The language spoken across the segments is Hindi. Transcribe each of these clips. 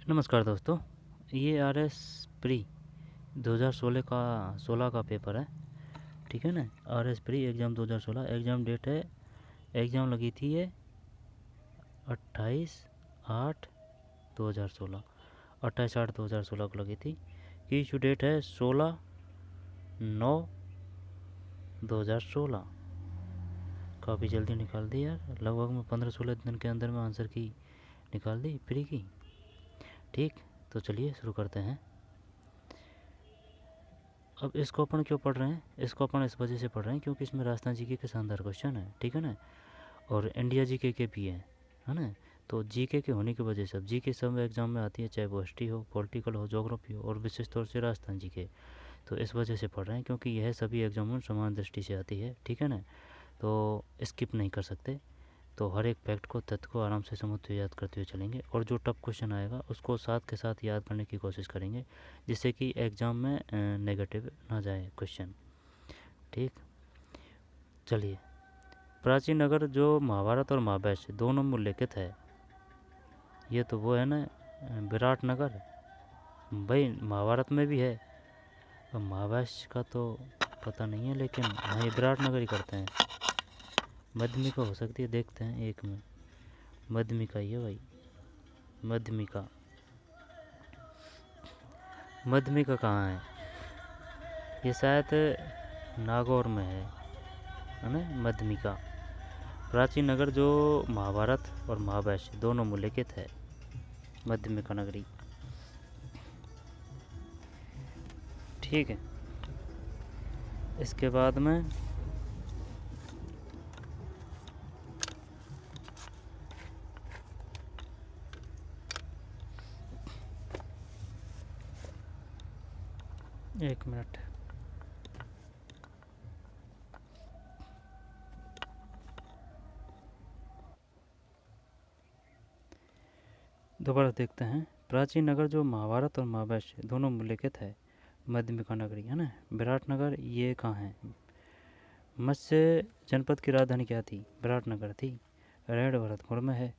नमस्कार दोस्तों। ये आर एस प्री 2016 का पेपर है। ठीक है ना। R S pre exam 2016 exam date है। एग्ज़ाम लगी थी ये 28/8/2016, 28/8/2016 को लगी थी। की इशू डेट है 16/9/2016। काफ़ी जल्दी निकाल दी यार, लगभग में 15-16 दिन के अंदर में आंसर की निकाल दी प्री की। ठीक, तो चलिए शुरू करते हैं। अब इसको अपन क्यों पढ़ रहे हैं? इसको अपन इस वजह से पढ़ रहे हैं क्योंकि इसमें राजस्थान जीके के शानदार क्वेश्चन है। ठीक है ना। और इंडिया जीके के भी हैं, है ना। तो जीके के होने की वजह से अब जीके सब एग्जाम में आती है, चाहे वो हिस्ट्री हो, पॉलिटिकल हो, ज्योग्राफी हो, और विशेष तौर से राजस्थान जीके। तो इस वजह से पढ़ रहे हैं क्योंकि यह सभी एग्जामों में समान दृष्टि से आती है। ठीक है ना। तो स्किप नहीं कर सकते। तो हर एक फैक्ट को, तथ्य को आराम से समझते हुए याद करते हुए चलेंगे, और जो टफ क्वेश्चन आएगा उसको साथ के साथ याद करने की कोशिश करेंगे, जिससे कि एग्ज़ाम में नेगेटिव ना जाए क्वेश्चन। ठीक, चलिए। प्राचीन नगर जो महाभारत और महावैश दोनों में उल्लेखित है, ये तो वो है ना, विराट नगर। भाई महाभारत में भी है, और महावैश का तो पता नहीं है, लेकिन हाँ ये विराट नगर ही करते हैं। मध्यमिका हो सकती है, देखते हैं एक में। मध्यमिका ही है भाई, मध्यमिका। मध्यमिका कहाँ है? ये शायद नागौर में है ना, मध्यमिका। प्राचीन नगर जो महाभारत और महावैश दोनों में उल्लेखित है, मध्यमिका नगरी। ठीक है। इसके बाद में एक मिनट, दोबारा देखते हैं। प्राचीन नगर जो महाभारत और महावैश दोनों में उल्लेखित है, मध्यमिका नगरी, है ना। विराट नगर ये कहाँ है? मत्स्य जनपद की राजधानी क्या थी? विराट नगर थी। रेड भरतपुर में है।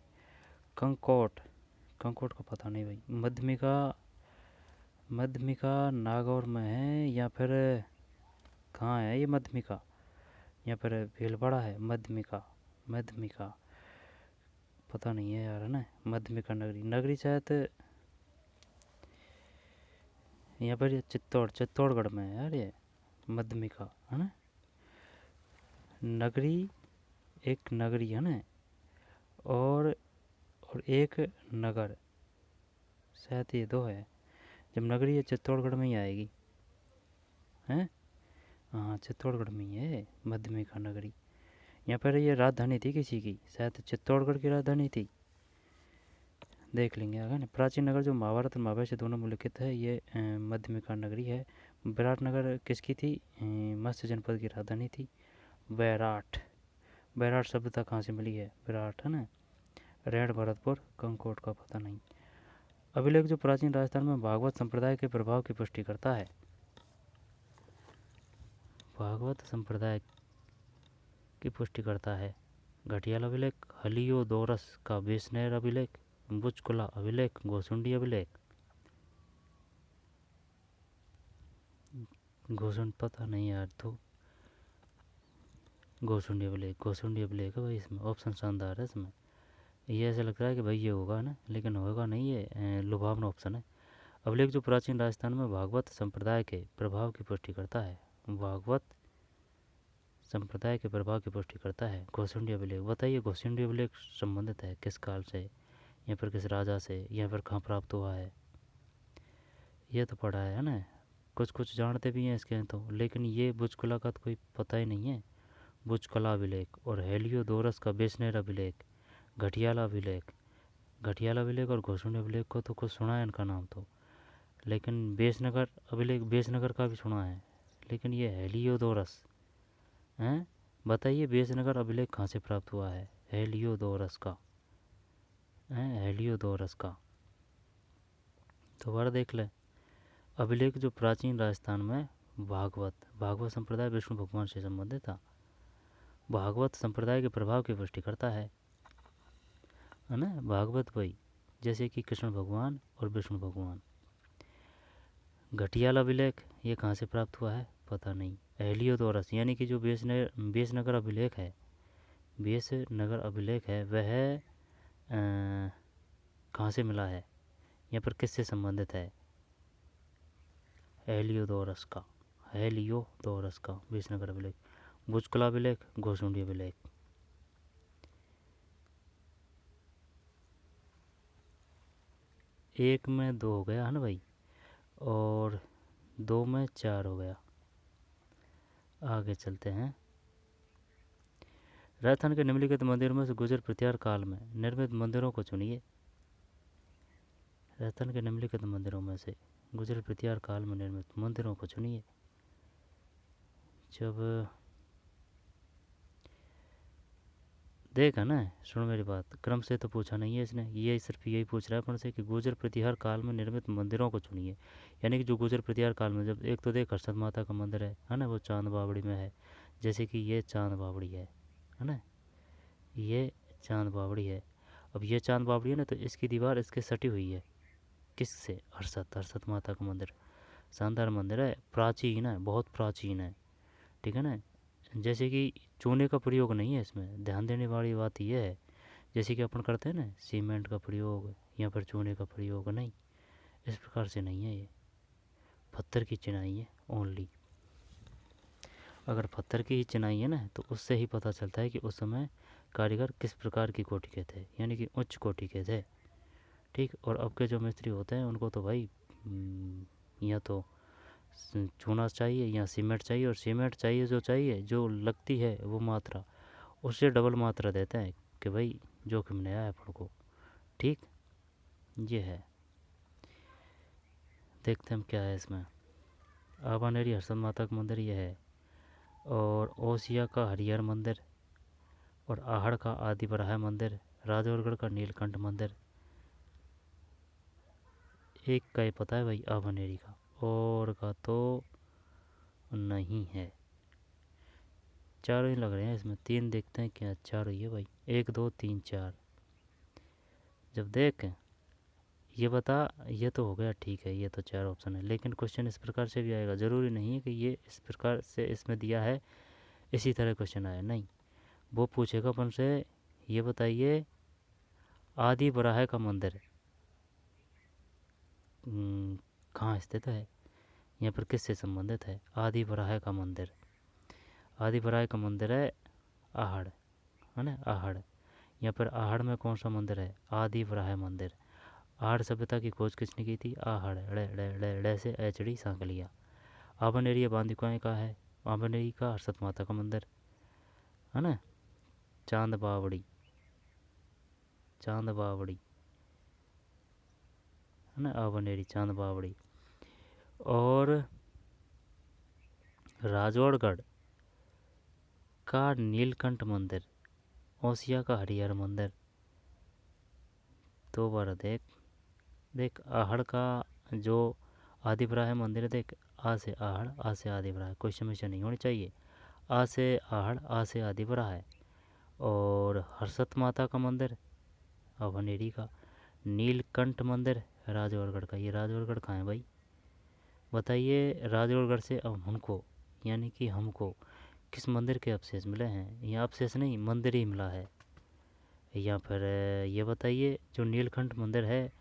कंकोट, कंकोट का पता नहीं भाई। मध्यमिका, मध्यमिका नागौर में है या फिर कहाँ है ये मध्यमिका? या फिर भीलवाड़ा है मध्यमिका? मध्यमिका पता नहीं है यार, है ना। मध्यमिका नगरी, नगरी शायद यहाँ पर, ये चित्तौड़गढ़ में है यार ये मध्यमिका, है ना। नगरी, एक नगरी है ना, और एक नगर, शायद ये दो है। जब नगरी है चित्तौड़गढ़ में ही आएगी, हैं। हाँ चित्तौड़गढ़ में ही है मध्यमिका नगरी। यहाँ पर ये राजधानी थी किसी की, शायद चित्तौड़गढ़ की राजधानी थी, देख लेंगे आगे ना। प्राचीन नगर जो महाभारत और महावैश दोनों में उल्लेखित है, ये मध्यमिका नगरी है। विराट नगर किसकी थी? मत्स्य जनपद की राजधानी थी। वैराट, वैराट शब्दता कहाँ से मिली है? विराट, है ना। रेड भरतपुर, कंकोट का पता नहीं। अभिलेख जो प्राचीन राजस्थान में भागवत संप्रदाय के प्रभाव की पुष्टि करता है, भागवत संप्रदाय की पुष्टि करता है। घटियाल अभिलेख, हलियोडोरस का बेसनेर अभिलेख, बुचकुला अभिलेख, गोसुंडी अभिलेख। गोसुंड पता नहीं यार, तो गोसुंडी अभिलेख, गोसुंडी अभिलेख है भाई इसमें। ऑप्शन शानदार है इसमें। ये ऐसा लग रहा है कि भाई ये होगा ना, लेकिन होगा नहीं, ये लुभावना ऑप्शन है। अभिलेख जो प्राचीन राजस्थान में भागवत संप्रदाय के प्रभाव की पुष्टि करता है, भागवत संप्रदाय के प्रभाव की पुष्टि करता है। घोसुंडी अभिलेख, बताइए घोसुंडी अभिलेख संबंधित है किस काल से, या फिर किस राजा से, या फिर कहाँ प्राप्त हुआ है? ये तो पढ़ा है ना। कुछ कुछ जानते भी हैं इसके तो, लेकिन ये बुचकुला का तो कोई पता ही नहीं है। बुचकला अभिलेख और हेलियोडोरस का बेसनेर अभिलेख, घटियाला अभिलेख। घटियाला अभिलेख और घोसुंडी अभिलेख को तो कुछ सुना है इनका नाम तो, लेकिन बेसनगर अभिलेख, बेसनगर का भी सुना है, लेकिन ये हेलियोडोरस हैं। बताइए बेसनगर अभिलेख कहाँ से प्राप्त हुआ है? हेलियोडोरस का, हैं, हेलियोडोरस का। दोबारा देख ले। अभिलेख जो प्राचीन राजस्थान में भागवत संप्रदाय विष्णु भगवान से संबंधित था, भागवत संप्रदाय के प्रभाव की पुष्टि करता है ना। भागवत भाई जैसे कि कृष्ण भगवान और विष्णु भगवान। घटियाल अभिलेख ये कहाँ से प्राप्त हुआ है पता नहीं। हेलियोडोरस यानी कि जो बेसनगर अभिलेख है, बेसनगर अभिलेख है वह कहाँ से मिला है, यहाँ पर किससे संबंधित है? हेलियोडोरस का बेसनगर अभिलेख। बुजकला अभिलेख, घोसुंडी अभिलेख। एक में 2 हो गया है ना भाई, और 2 में 4 हो गया। आगे चलते हैं। राजस्थान के निम्नलिखित मंदिरों में से गुजर प्रत्यार काल में निर्मित मंदिरों को चुनिए। राजस्थान के निम्नलिखित मंदिरों में से गुजर प्रत्यार काल में निर्मित मंदिरों को चुनिए। जब देखा ना, सुनो मेरी बात, क्रम से तो पूछा नहीं है इसने, ये सिर्फ यही पूछ रहा है अपन से कि गुजर प्रतिहार काल में निर्मित मंदिरों को चुनिए। यानी कि जो गुजर प्रतिहार काल में, जब एक तो देख हर्षद माता का मंदिर है ना, वो चांद बावड़ी में है। जैसे कि ये चांद बावड़ी है ना, ये चांद बावड़ी है। अब ये चांद बावड़ी है ना, तो इसकी दीवार इसके सटी हुई है किससे? हर्षद माता का मंदिर। शानदार मंदिर है, प्राचीन है, बहुत प्राचीन है, ठीक है ना। जैसे कि चूने का प्रयोग नहीं है इसमें, ध्यान देने वाली बात यह है। जैसे कि अपन करते हैं ना सीमेंट का प्रयोग या फिर चूने का प्रयोग, नहीं, इस प्रकार से नहीं है। ये पत्थर की चिनाई है ओनली। अगर पत्थर की ही चिनाई है ना, तो उससे ही पता चलता है कि उस समय कारीगर किस प्रकार की कोटि के थे, यानी कि उच्च कोटि के थे, ठीक। और अब के जो मिस्त्री होते हैं उनको तो भाई या तो चूना चाहिए या सीमेंट चाहिए, और सीमेंट चाहिए जो लगती है वो मात्रा, उससे डबल मात्रा देते हैं कि भाई जोखिम नया है अपन को, ठीक। ये है, देखते हैं हम क्या है इसमें। आबानेरी हर्षद माता का मंदिर ये है, और ओसिया का हरिहर मंदिर, और आहड़ का आदि बराह मंदिर, राजौरगढ़ का नीलकंठ मंदिर। एक का ही पता है भाई आबानेरी का, और का तो नहीं है। चारों ही लग रहे हैं इसमें, 3 देखते हैं क्या, 4 ही है भाई, 1 2 3 4। जब देख ये बता, ये तो हो गया, ठीक है, ये तो 4 ऑप्शन है, लेकिन क्वेश्चन इस प्रकार से भी आएगा, ज़रूरी नहीं है कि ये इस प्रकार से इसमें दिया है इसी तरह क्वेश्चन आया, नहीं। वो पूछेगा अपन से, ये बताइए आदि बराह का मंदिर कहाँ स्थित है, यहाँ पर किससे संबंधित है? आदि बराह का मंदिर, आदि बराह का मंदिर है आहड़, है ना, आहड़। यहाँ पर आहड़ में कौन सा मंदिर है? आदि बराह मंदिर। आहड़ सभ्यता की खोज किसने की थी? आहड़, ड़े से एचड़ी सांकलिया। आबन एरिया बांदीकुआं का है, आबन एरिया का हर्षद माता का मंदिर, है ना। चांद बावड़ी, चांद बावड़ी, है ना, आबन एरिया चांद बावड़ी। और राजौड़गढ़ का नीलकंठ मंदिर, ओसिया का हरिहर मंदिर। दो बार देख, देख आहड़ का जो आदिबराह मंदिर है, देख आ से आहड़, आ से आदिबराह, कोई समस्या नहीं होनी चाहिए। आ से आहड़, आ से आदिबराह है। और हर्षद माता का मंदिर अभनेरी का। नीलकंठ मंदिर राजौरगढ़ का। ये राजौरगढ़ कहाँ है भाई बताइए? राजौरगढ़ से अब हमको, यानी कि हमको किस मंदिर के अवशेष मिले हैं? यहाँ अवशेष नहीं, मंदिर ही मिला है। या फिर ये बताइए जो नीलकंठ मंदिर है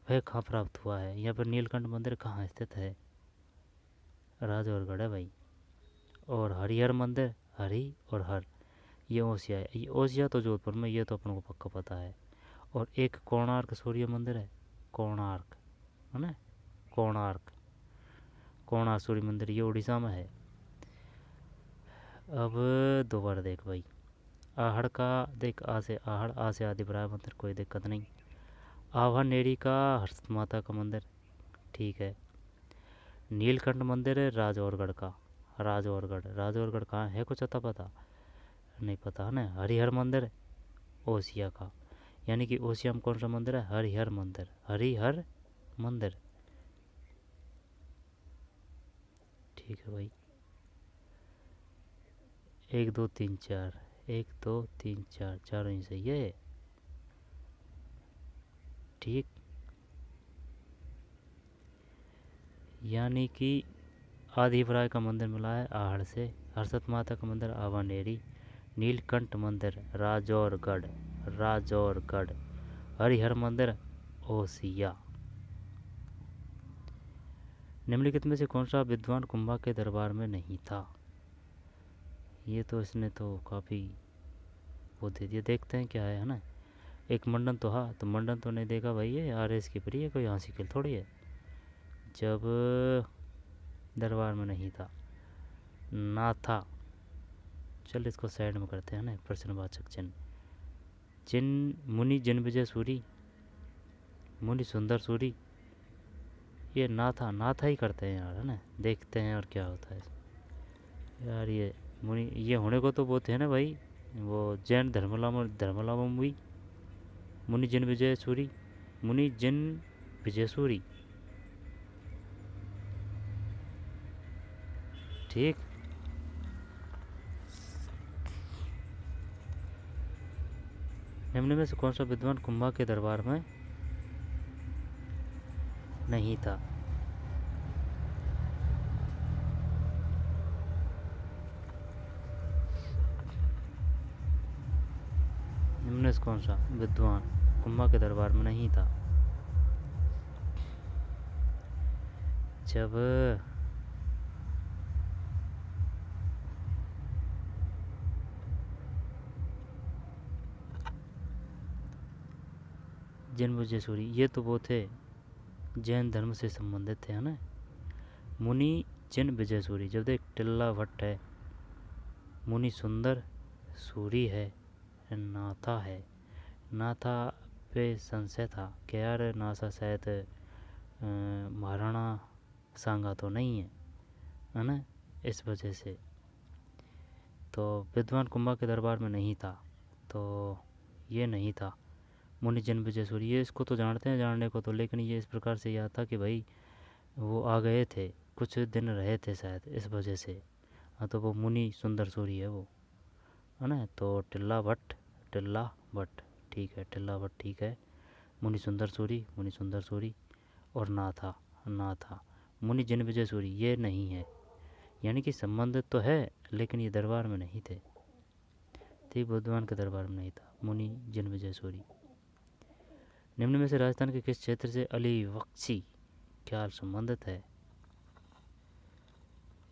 वह कहाँ प्राप्त हुआ है? यहाँ पर नीलकंठ मंदिर कहाँ स्थित है? राजौरगढ़ है भाई। और हरिहर मंदिर, हरि और हर, ये ओसिया है। ये ओसिया तो जोधपुर में, ये तो अपन को पक्का पता है। और एक कोणार्क सूर्य मंदिर है, कोणार्क, है ना, कोणार्क, कोणार्क सूर्य मंदिर, ये उड़ीसा में है। अब दोबारा देख भाई, आहड़ का देख, आ से आहड़, आ से आदिबराह मंदिर, कोई दिक्कत नहीं। आभानेरी का हर्षद माता का मंदिर, ठीक है। नीलकंठ मंदिर है राजौरगढ़ का, राजौरगढ़, राजौरगढ़ कहाँ है कुछ अता पता? नहीं पता है ना। हरिहर मंदिर ओसिया का, यानी कि ओसिया में कौन सा मंदिर है? हरिहर मंदिर, हरिहर मंदिर, ठीक है भाई। 1 2 3 4, 1 2 3 4, चारों ही सही है, ठीक। यानी कि आदिपराय का मंदिर मिला है आहड़ से, हर्षद माता का मंदिर आवानेरी, नीलकंठ मंदिर राजौरगढ़, राजौरगढ़, हरिहर मंदिर ओसिया। निम्नलिखित में से कौन सा विद्वान कुंभा के दरबार में नहीं था? ये तो इसने तो काफ़ी वो दे दिया, देखते हैं क्या है ना। एक मंडन तो हाँ, तो मंडन तो नहीं देगा भाई, ये RS की प्रिय कोई हाँसी खेल थोड़ी है। जब दरबार में नहीं था, ना था, चल इसको साइड में करते हैं ना, प्रश्नवाचक चिन्ह। जिन मुनि जिन विजय सूरी, मुनि सुंदर सूरी, ये ना था ही करते हैं यार, है ना। देखते हैं और क्या होता है यार। ये मुनि ये होने को तो वो थे ना भाई, वो जैन धर्मलावम मुनि जिन विजय सूरी, मुनि जिन विजय सूरी, ठीक। निम्न में से कौन सा विद्वान कुंभा के दरबार में नहीं था? निम्न में से कौन सा विद्वान कुंभा के दरबार में नहीं था? जब जिन विजय सूरी, ये तो वो थे जैन धर्म से संबंधित थे, है ना। मुनि जिन विजय सूरी, जब देख टिल्ला भट्ट है, मुनि सुंदर सूरी है, नाथा है। नाथा पे संशय था कि यार नासा शायद महाराणा सांगा तो नहीं है ना, इस वजह से। तो विद्वान कुंभा के दरबार में नहीं था, तो ये नहीं था मुनि जन विजय सूरी। ये इसको तो जानते हैं जानने को तो, लेकिन ये इस प्रकार से याद था कि भाई वो आ गए थे, कुछ दिन रहे थे शायद, इस वजह से। हाँ, तो वो मुनि सुंदर सूरी है वो, है ना। तो टिल्ला भट्ट ठीक है, टिल्ला भट्ट ठीक है। मुनि सुंदर सूरी और ना था मुनि जिन विजय सूरी, ये नहीं है। यानी कि संबंधित तो है, लेकिन ये दरबार में नहीं थे, ठीक, बुद्धवान के दरबार में नहीं था मुनि जिन विजय सूरी। निम्न में से राजस्थान के किस क्षेत्र से अली बख्शी ख्याल संबंधित है?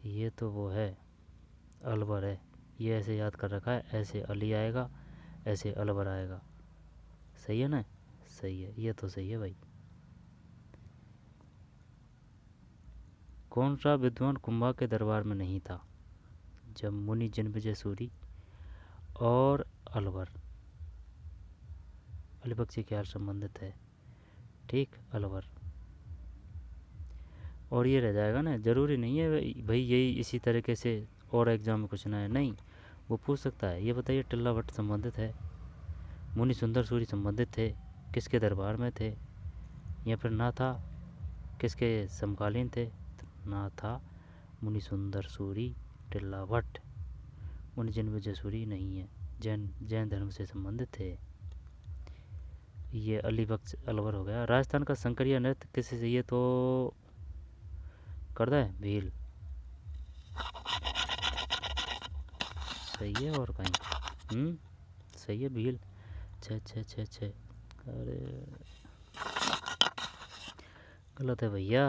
ये तो वो है अलवर है, ये ऐसे याद कर रखा है, ऐसे अली आएगा, ऐसे अलवर आएगा, सही है ना। सही है, ये तो सही है भाई। कौन सा विद्वान कुंभा के दरबार में नहीं था? जब मुनि जिन विजय सूरी और अलवर, अली बख्शी ख्याल संबंधित है, ठीक, अलवर। और ये रह जाएगा ना, ज़रूरी नहीं है भाई यही इसी तरीके से और एग्जाम में कुछ ना है, नहीं, वो पूछ सकता है। ये बताइए टिल्ला भट्ट संबंधित है, मुनि सुंदर सूरी संबंधित थे, किसके दरबार में थे, या फिर ना था, किसके समकालीन थे? तो ना था, मुनि सुंदर सूरी, टिल्ला भट्ट। मुनि जिन विजय सूरी नहीं है, जैन धर्म से संबंधित थे। ये अली बख्श अलवर हो गया। राजस्थान का संकरिया नृत्य किसी से, ये तो करता है भील, सही है। और कहीं सही है भील, छः छः छः छः। अरे गलत है भैया,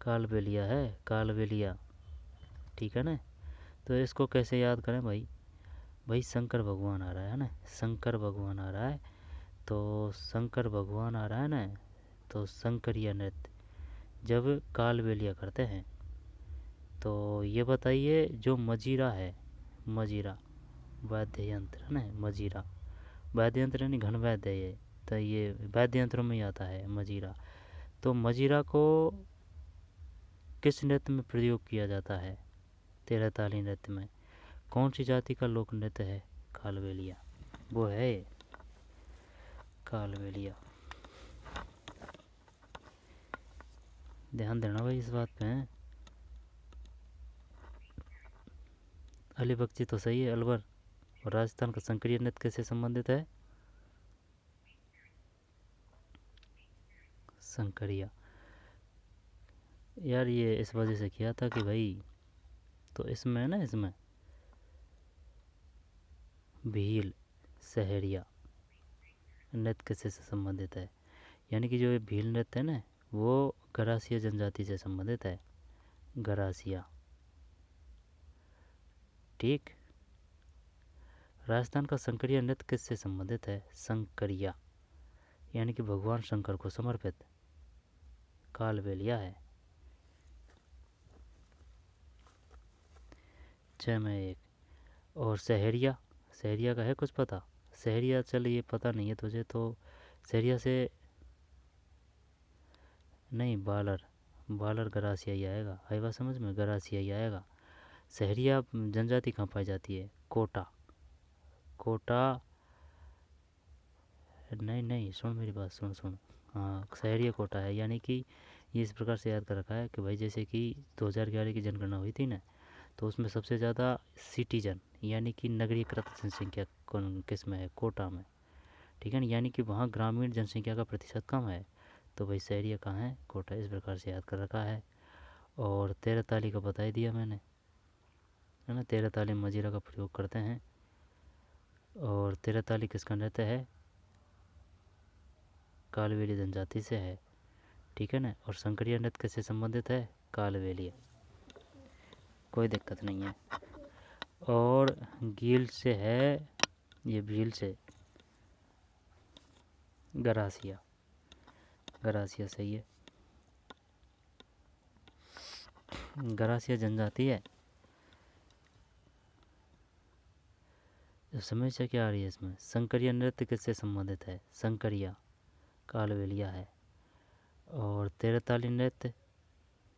कालबेलिया है, कालबेलिया, ठीक है ना। तो इसको कैसे याद करें भाई? भाई शंकर भगवान आ रहा है ना, शंकर भगवान आ रहा है, तो शंकर भगवान आ रहा है ना, तो शंकरिया नृत्य जब कालबेलिया करते हैं, तो ये बताइए जो मजीरा है, मजीरा वाद्य यंत्र है ना, मजीरा वाद्य यंत्र यानी घन वाद्य है ये, तो ये वाद्य यंत्रों में ही आता है मजीरा। तो मजीरा को किस नृत्य में प्रयोग किया जाता है? 13 ताली नृत्य में। कौन सी जाति का लोक नृत्य है? कालबेलिया, वो है कालबेलिया। ध्यान देना भाई इस बात पे। अली बख्शी तो सही है, अलवर। और राजस्थान का संकरीय नृत्य कैसे संबंधित है? संकरिया, यार ये इस वजह से किया था कि भाई, तो इसमें है ना, इसमें भील, सहरिया नृत्य किससे से संबंधित है? यानी कि जो ये भील नृत्य है ना, वो गरासिया जनजाति से संबंधित है। गरासिया। ठीक। राजस्थान का शंकरिया नृत्य किससे संबंधित है? शंकरिया यानी कि भगवान शंकर को समर्पित कालबेलिया है। 6 में 1। और सहरिया, सहरिया का है कुछ पता? सहरिया, चल ये पता नहीं है तुझे तो सहरिया से नहीं, बालर, बालर गरासिया ही आएगा। आई बात समझ में? गरासिया ही आएगा। सहरिया जनजाति कहाँ पाई जाती है? कोटा। कोटा, नहीं नहीं, सुन मेरी बात, सुन सुन। हाँ, सहरिया कोटा है। यानी कि ये इस प्रकार से याद कर रखा है कि भाई जैसे कि 2011 की जनगणना हुई थी ना, तो उसमें सबसे ज़्यादा सिटीजन यानी कि नगरीकृत जनसंख्या कौन किस में है? कोटा में। ठीक है ना? यानी कि वहाँ ग्रामीण जनसंख्या का प्रतिशत कम है, तो भाई सहरिया कहाँ है? कोटा। इस प्रकार से याद कर रखा है। और 13 ताली का बता ही दिया मैंने, है ना? 13 ताली मजीरा का प्रयोग करते हैं। और 13 ताली किसका नृत्य है? कालबेलिया जनजाति से है। ठीक है ना? और शंकरिया नृत्य किससे संबंधित है? कालबेलिया। कोई दिक्कत नहीं है। और गील से है, ये भील से गरासिया, गरासिया सही है। गरासिया जनजाति है। समस्या क्या आ रही है इसमें? शंकरिया नृत्य किससे संबंधित है? शंकरिया कालबेलिया है। और 13 ताली नृत्य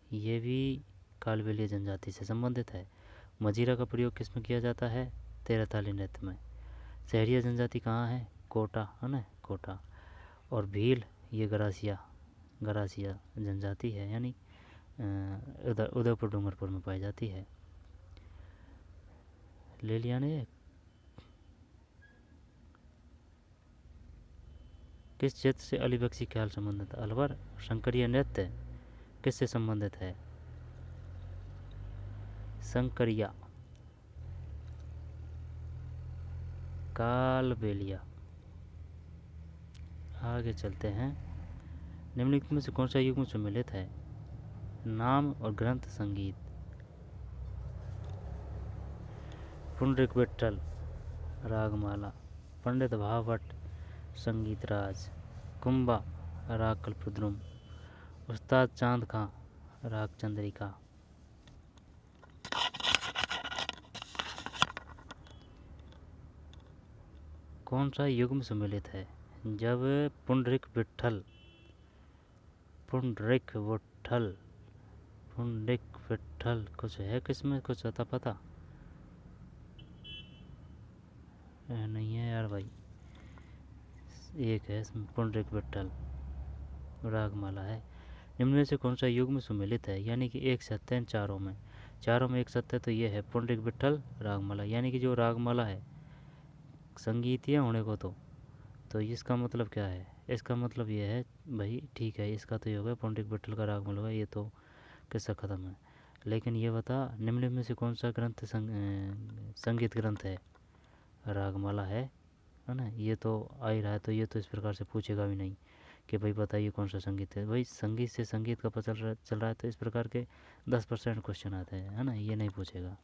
ये भी कालबेलिया जनजाति से संबंधित है। मजीरा का प्रयोग किस में किया जाता है? 13 ताली नृत्य में। सहरिया जनजाति कहाँ है? कोटा, है ना? कोटा। और भील ये गरासिया, गरासिया जनजाति है, यानी उधर उदयपुर डूंगरपुर में पाई जाती है। ले लिया ने? किस क्षेत्र से अली बख्शी ख्याल संबंधित है? अलवर। शंकरिया नृत्य किससे संबंधित है? शंकरिया कालबेलिया। आगे चलते हैं। निम्नलिखित में से कौन सा युग्म सम्मिलित है? नाम और ग्रंथ संगीत। पुंडरीक विट्ठल रागमाला, पंडित भावभट्ट संगीत राज, कुंभा राग कल्पद्रुम, उस्ताद चांद खां राग चंद्रिका। कौन सा युग्म सम्मिलित है? जब पुंडरीक विट्ठल, पुंडरीक विट्ठल, पुंडरीक विट्ठल कुछ है किसमें? कुछ आता पता नहीं है यार भाई। एक है इसमें पुंडरीक विट्ठल रागमाला है। निम्न में से कौन सा युग्म सम्मिलित है? यानी कि एक सत्य है चारों में, चारों में एक सत्य, तो ये है पुंडरीक विट्ठल रागमाला। यानी कि जो रागमाला है संगीतीय होने को, तो इसका मतलब क्या है? इसका मतलब ये है भाई, ठीक है, इसका तो ये हो गया पुंडरीक विट्ठल का रागमाला होगा, ये तो किस्सा ख़त्म है। लेकिन ये बता, निम्न में से कौन सा ग्रंथ संगीत ग्रंथ है? रागमाला है ना? ये तो आ ही रहा है, तो ये तो इस प्रकार से पूछेगा भी नहीं कि भाई बताइए कौन सा संगीत है। भाई संगीत से संगीत का पता चल रहा है, तो इस प्रकार के 10% क्वेश्चन आते हैं, है ना? ये नहीं पूछेगा।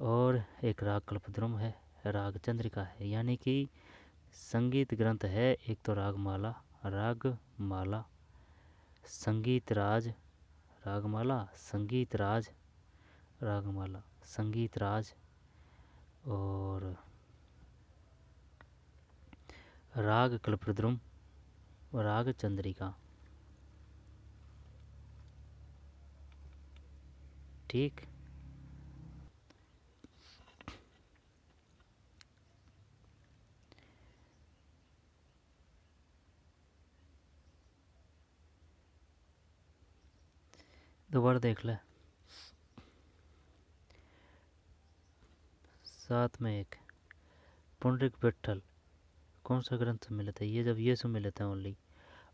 और एक राग कल्पद्रुम है, राग चंद्रिका है। यानी कि संगीत ग्रंथ है एक तो रागमाला, रागमाला, संगीत राज रागमाला, संगीत राज रागमाला, संगीत राज, और राग कल्पद्रुम, राग चंद्रिका। ठीक। दोबारा देख ले। 7 में 1। पुंडरीक विट्ठल कौन सा ग्रंथ सम्मिलित है? ये जब ये सम्मिलित है ओनली,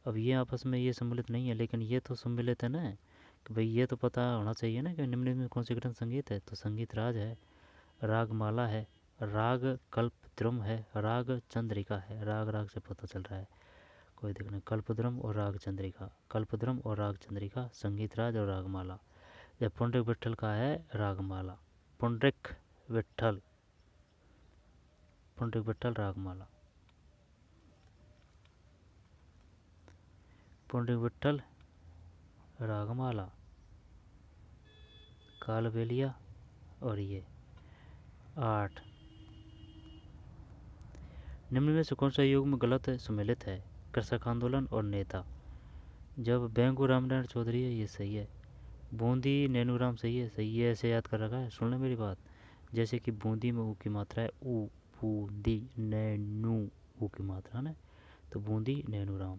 अब ये आपस में ये सम्मिलित नहीं है, लेकिन ये तो सम्मिलित है ना, कि भाई ये तो पता होना चाहिए ना कि निम्न में कौन सी ग्रंथ संगीत है, तो संगीत राज है, राग माला है, राग कल्पद्रुम है, राग चंद्रिका है। राग राग से पता चल रहा है, कोई दिक्कत नहीं। कल्पद्रुम और राग चंद्रिका, कल्पद्रुम और राग चंद्रिका, संगीत राज और रागमाला। जब पुंडरिक विट्ठल का है रागमाला, पुंडरिक विट्ठल, पुंडरिक विट्ठल रागमाला, पुंडरिक विट्ठल रागमाला, कालबेलिया और ये 8। निम्न में से कौन सा योग में गलत है सम्मिलित है? कृषक आंदोलन और नेता। जब बेंगू रामनारायण चौधरी है ये सही है, बूंदी नैनूराम सही है, सही है, ऐसे याद कर रखा है। सुन ले मेरी बात, जैसे कि बूंदी में ऊ की मात्रा है ऊ, बूंदी नैनू, ऊ की मात्रा ना, तो बूंदी नैनूराम।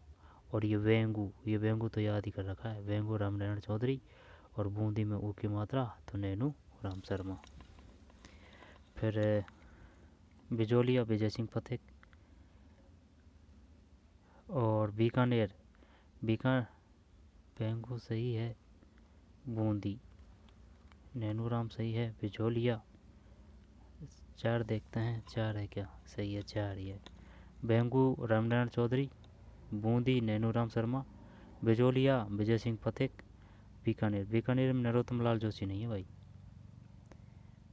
और ये वेंगू तो याद ही कर रखा है, वेंगू रामनारायण चौधरी, और बूंदी में ऊ की मात्रा तो नैनू राम शर्मा। फिर बिजोलिया विजय सिंह पथिक, और बीकानेर, बीका बेंगू सही है, बूंदी नैनूराम सही है, बिजोलिया 4 देखते हैं, 4 है क्या? सही है, 4 ही है। बेंगू रामनारायण चौधरी, बूंदी नैनूराम शर्मा, बिजोलिया विजय सिंह पथिक, बीकानेर, बीकानेर में नरोत्तम लाल जोशी नहीं है भाई।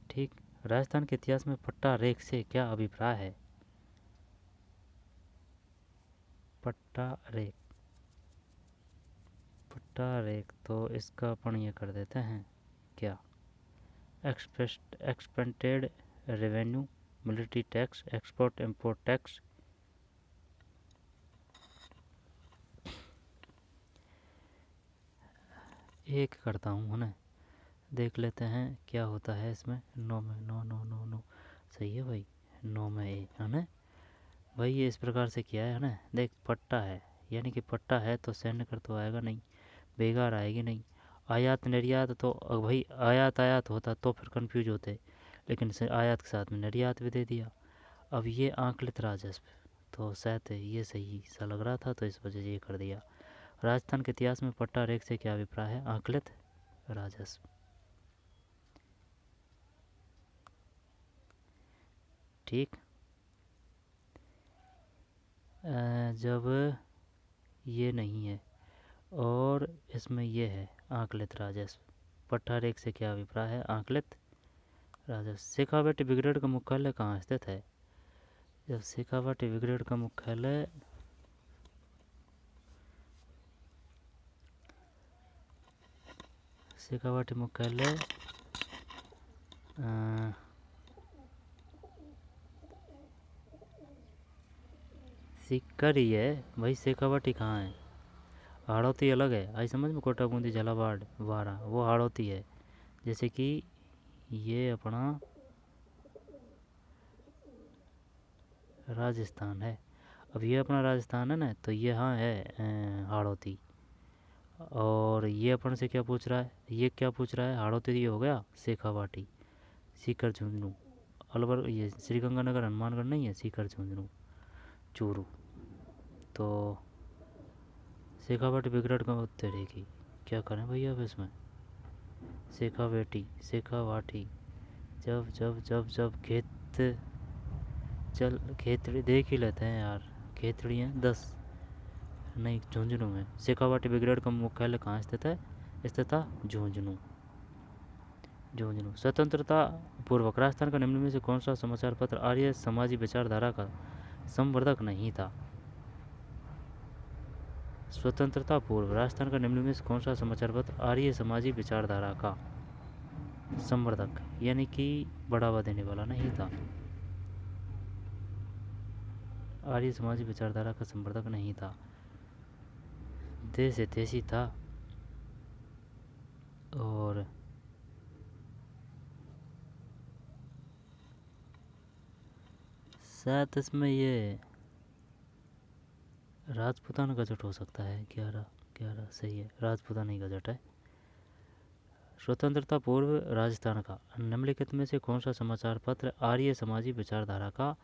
ठीक। राजस्थान के इतिहास में पट्टा रेख से क्या अभिप्राय है? पट्टा रेख, पट्टा रेख, तो इसका अपन ये कर देते हैं क्या? Expended revenue, military tax, export import tax. एक करता हूँ है ना, देख लेते हैं क्या होता है इसमें। 9 में 9 9 9 9 सही है भाई, 9 में ए है ना भाई। ये इस प्रकार से किया है ना, देख पट्टा है, यानी कि पट्टा है तो सैन्य कर तो आएगा नहीं, बेगार आएगी नहीं। आयात निर्यात तो भाई आयात आयात होता तो फिर कंफ्यूज होते, लेकिन आयात के साथ में निर्यात भी दे दिया। अब ये आंकलित राजस्व, तो शायद ये सही सा लग रहा था तो इस वजह से ये कर दिया। राजस्थान के इतिहास में पट्टा रेख से क्या अभिप्राय है? आंकलित राजस्व। ठीक। जब ये नहीं है और इसमें ये है आंकलित राजस्व, पट्टा रेख से क्या अभिप्राय है? आंकलित राजस्व। शेखावाटी ब्रिगेड का मुख्यालय कहाँ स्थित है? जब शेखावाटी ब्रिगेड का मुख्यालय शेखावाटी मुख्यालय सीकर ही है भाई। शेखावाटी कहाँ है? हाड़ौती अलग है, आई समझ में? कोटा बूंदी झालावाड़ वारा वो हाड़ौती है। जैसे कि ये अपना राजस्थान है, अब ये अपना राजस्थान है ना, तो ये हाँ है हाड़ौती। और ये अपन से क्या पूछ रहा है? ये क्या पूछ रहा है? हाड़ौती ये हो गया शेखावाटी, सीकर झुंझुनू, अलवर, ये श्रीगंगानगर हनुमानगढ़ नहीं है, सीकर झुंझुनू चूरू। तो शेखावाटी ब्रिगेड का उत्तर रहेगी। क्या करें भैया अब इसमें? शेखावाटी, जब जब जब जब खेत, चल खेतड़ी देख ही लेते हैं यार, खेतड़ी हैं 10 नहीं, झुंझुनू में। शेखावाटी ब्रिगेड का मुख्यालय कहाँ स्थित है? स्थित था झुंझुनू, झुंझुनू। स्वतंत्रता पूर्वक राजस्थान का निम्न में से कौन सा समाचार पत्र आर्य समाजी विचारधारा का संवर्धक नहीं था? स्वतंत्रता पूर्व राजस्थान का निम्न में से कौन सा समाचार पत्र आर्य समाजी विचारधारा का संवर्धक यानी कि बढ़ावा देने वाला नहीं था? आर्य समाजी विचारधारा का संवर्धक नहीं था, देश हितैषी था। और शायद इसमें ये राजपूताना गजट हो सकता है। 11 11 सही है, राजपूताना ही गजट है। स्वतंत्रता पूर्व राजस्थान का निम्नलिखित में से कौन सा समाचार पत्र आर्य समाजी विचारधारा का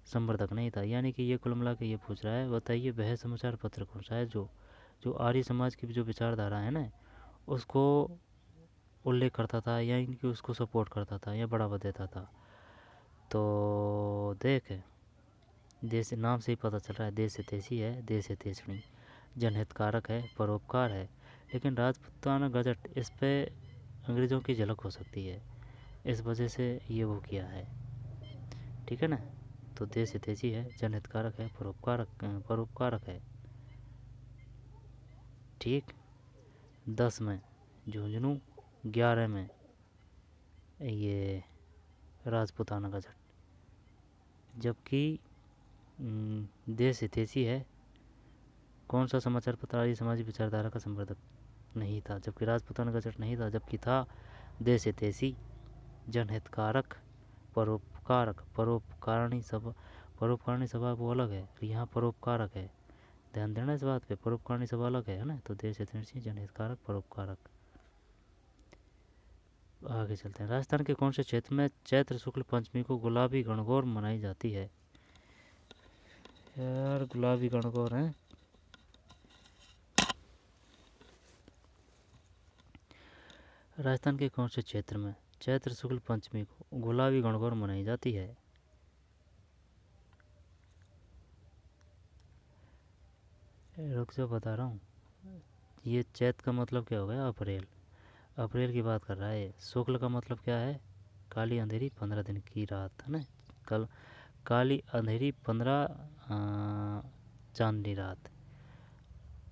संवर्धक नहीं था? यानी कि ये कुल मिला के ये पूछ रहा है, बताइए वह समाचार पत्र कौन सा है जो जो आर्य समाज की जो विचारधारा है ना उसको उल्लेख करता था या इनकी उसको सपोर्ट करता था या बढ़ावा देता था। तो देख, देश नाम से ही पता चल रहा है, देश हितैषी है, देश हितैषणी, जनहितकारक है, परोपकार है। लेकिन राजपूताना गजट, इस पे अंग्रेज़ों की झलक हो सकती है, इस वजह से ये वो किया है। ठीक है ना। तो देश हितैषी है, जनहितकारक है, परोपकारक है। ठीक। 10 में झुंझुनू, 11 में ये राजपूताना गजट। जबकि देश हितैषी है, कौन सा समाचार पत्र आर्य समाजी विचारधारा का संवर्धक नहीं था, जबकि राजपूताना गजट नहीं था, जबकि था देश हितैषी, जनहितकारक, परोपकारक। परोपकारिणी सभा वो अलग है, यहाँ परोपकारक है। ध्यान देना इस बात पे, परोपकारिणी सभा अलग है ना। तो देश हितैषी, जनहितकारक, परोपकारक। आगे चलते हैं। राजस्थान के कौन से क्षेत्र में चैत्र शुक्ल पंचमी को गुलाबी गणगौर मनाई जाती है? यार गुलाबी गणगौर है। राजस्थान के कौन से क्षेत्र में चैत्र शुक्ल पंचमी को गुलाबी गणगौर मनाई जाती है? रुक जाओ, बता रहा हूँ। ये चैत्र का मतलब क्या हो गया? अप्रैल। अप्रैल की बात कर रहा है। शुक्ल का मतलब क्या है? काली अंधेरी 15 दिन की रात, है ना। कल काली अंधेरी 15 चांदनी रात,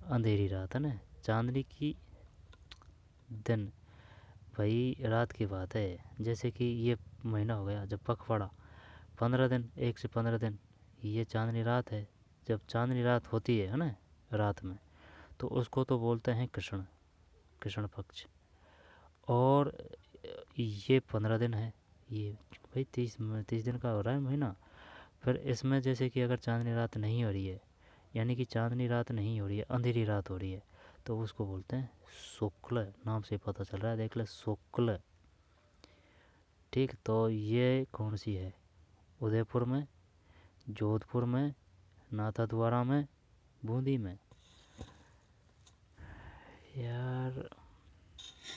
अंधेरी रात, है ना। चांदनी की दिन, भाई रात की बात है। जैसे कि ये महीना हो गया जब पखवाड़ा, 15 दिन, 1 से 15 दिन, ये चांदनी रात है। जब चांदनी रात होती है ना, रात में, तो उसको तो बोलते हैं कृष्ण, कृष्ण पक्ष। और ये 15 दिन है। ये भाई 30 दिन का हो रहा है महीना। फिर इसमें जैसे कि अगर चांदनी रात नहीं हो रही है, यानी कि चांदनी रात नहीं हो रही है, अंधेरी रात हो रही है, तो उसको बोलते हैं शुक्ल। नाम से पता चल रहा है, देख ले, शुक्ल। ठीक। तो ये कौन सी है? उदयपुर में, जोधपुर में, नाथद्वारा में, बूंदी में। यार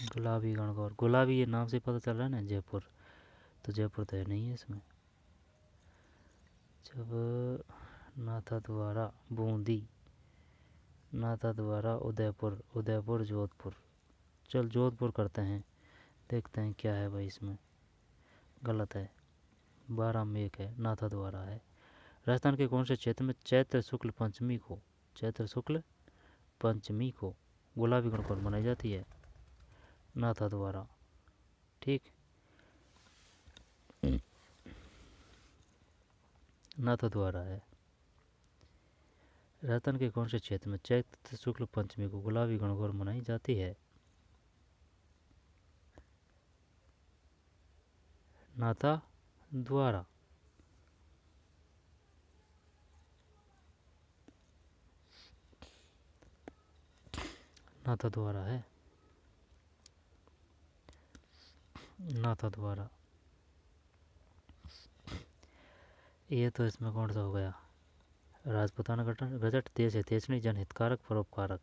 गुलाबी गणगौर, गुलाबी ये नाम से पता चल रहा है ना, जयपुर। तो जयपुर तो है नहीं है इसमें। जब नाथद्वारा, बूंदी, नाथद्वारा, उदयपुर, उदयपुर, जोधपुर। चल जोधपुर करते हैं, देखते हैं क्या है भाई इसमें। गलत है, 12 में 1 है, नाथद्वारा है। राजस्थान के कौन से क्षेत्र में चैत्र शुक्ल पंचमी को, चैत्र शुक्ल पंचमी को गुलाबी गणगौर मनाई जाती है? नाथद्वारा। ठीक। नाथद्वारा है। राजस्थान के कौन से क्षेत्र में चैत्र शुक्ल पंचमी को गुलाबी गणगौर मनाई जाती है? नाथद्वारा। नाथद्वारा है, नाथद्वारा। ये तो इसमें कौन सा हो गया? राजपूताना गजट, देश हितैषणी, जनहितकारक, परोपकारक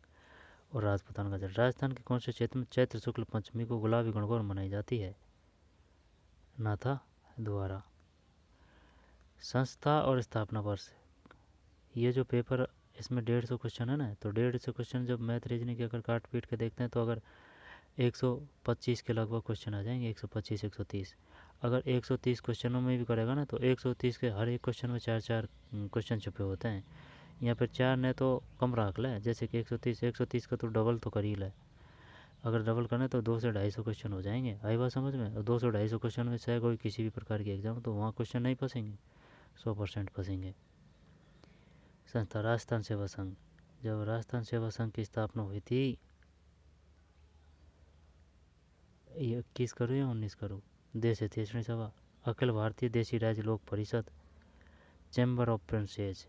और राजपूताना गजट। राजस्थान के कौन से क्षेत्र में चैत्र शुक्ल पंचमी को गुलाबी गणगौर मनाई जाती है? नाथद्वारा। संस्था और स्थापना वर्ष, ये जो पेपर, इसमें 150 क्वेश्चन है ना। तो 150 क्वेश्चन जब मैथ रीजनिंग के अगर काट पीट के देखते हैं तो अगर 125 के लगभग क्वेश्चन आ जाएंगे, 125 130। अगर 130 क्वेश्चनों में भी करेगा ना, तो 130 के हर एक क्वेश्चन में 4 4 क्वेश्चन छुपे होते हैं। या फिर 4 ने तो कम रख ले, जैसे कि 130 का तो डबल तो कर ही ले। अगर डबल करना तो 200 से 250 क्वेश्चन हो जाएंगे। आई बात समझ में? और 200 250 क्वेश्चन में चाहे कोई किसी भी प्रकार की एग्ज़ाम, तो वहाँ क्वेश्चन नहीं फंसेंगे, 100% फंसेंगे। संस्था राजस्थान सेवा संघ। जब राजस्थान सेवा संघ की स्थापना हुई थी, ये 21 करूँ या 19 करूँ? देश हितैषणी सभा, अखिल भारतीय देशी राज्य लोक परिषद, चैम्बर ऑफ प्रिंसेस।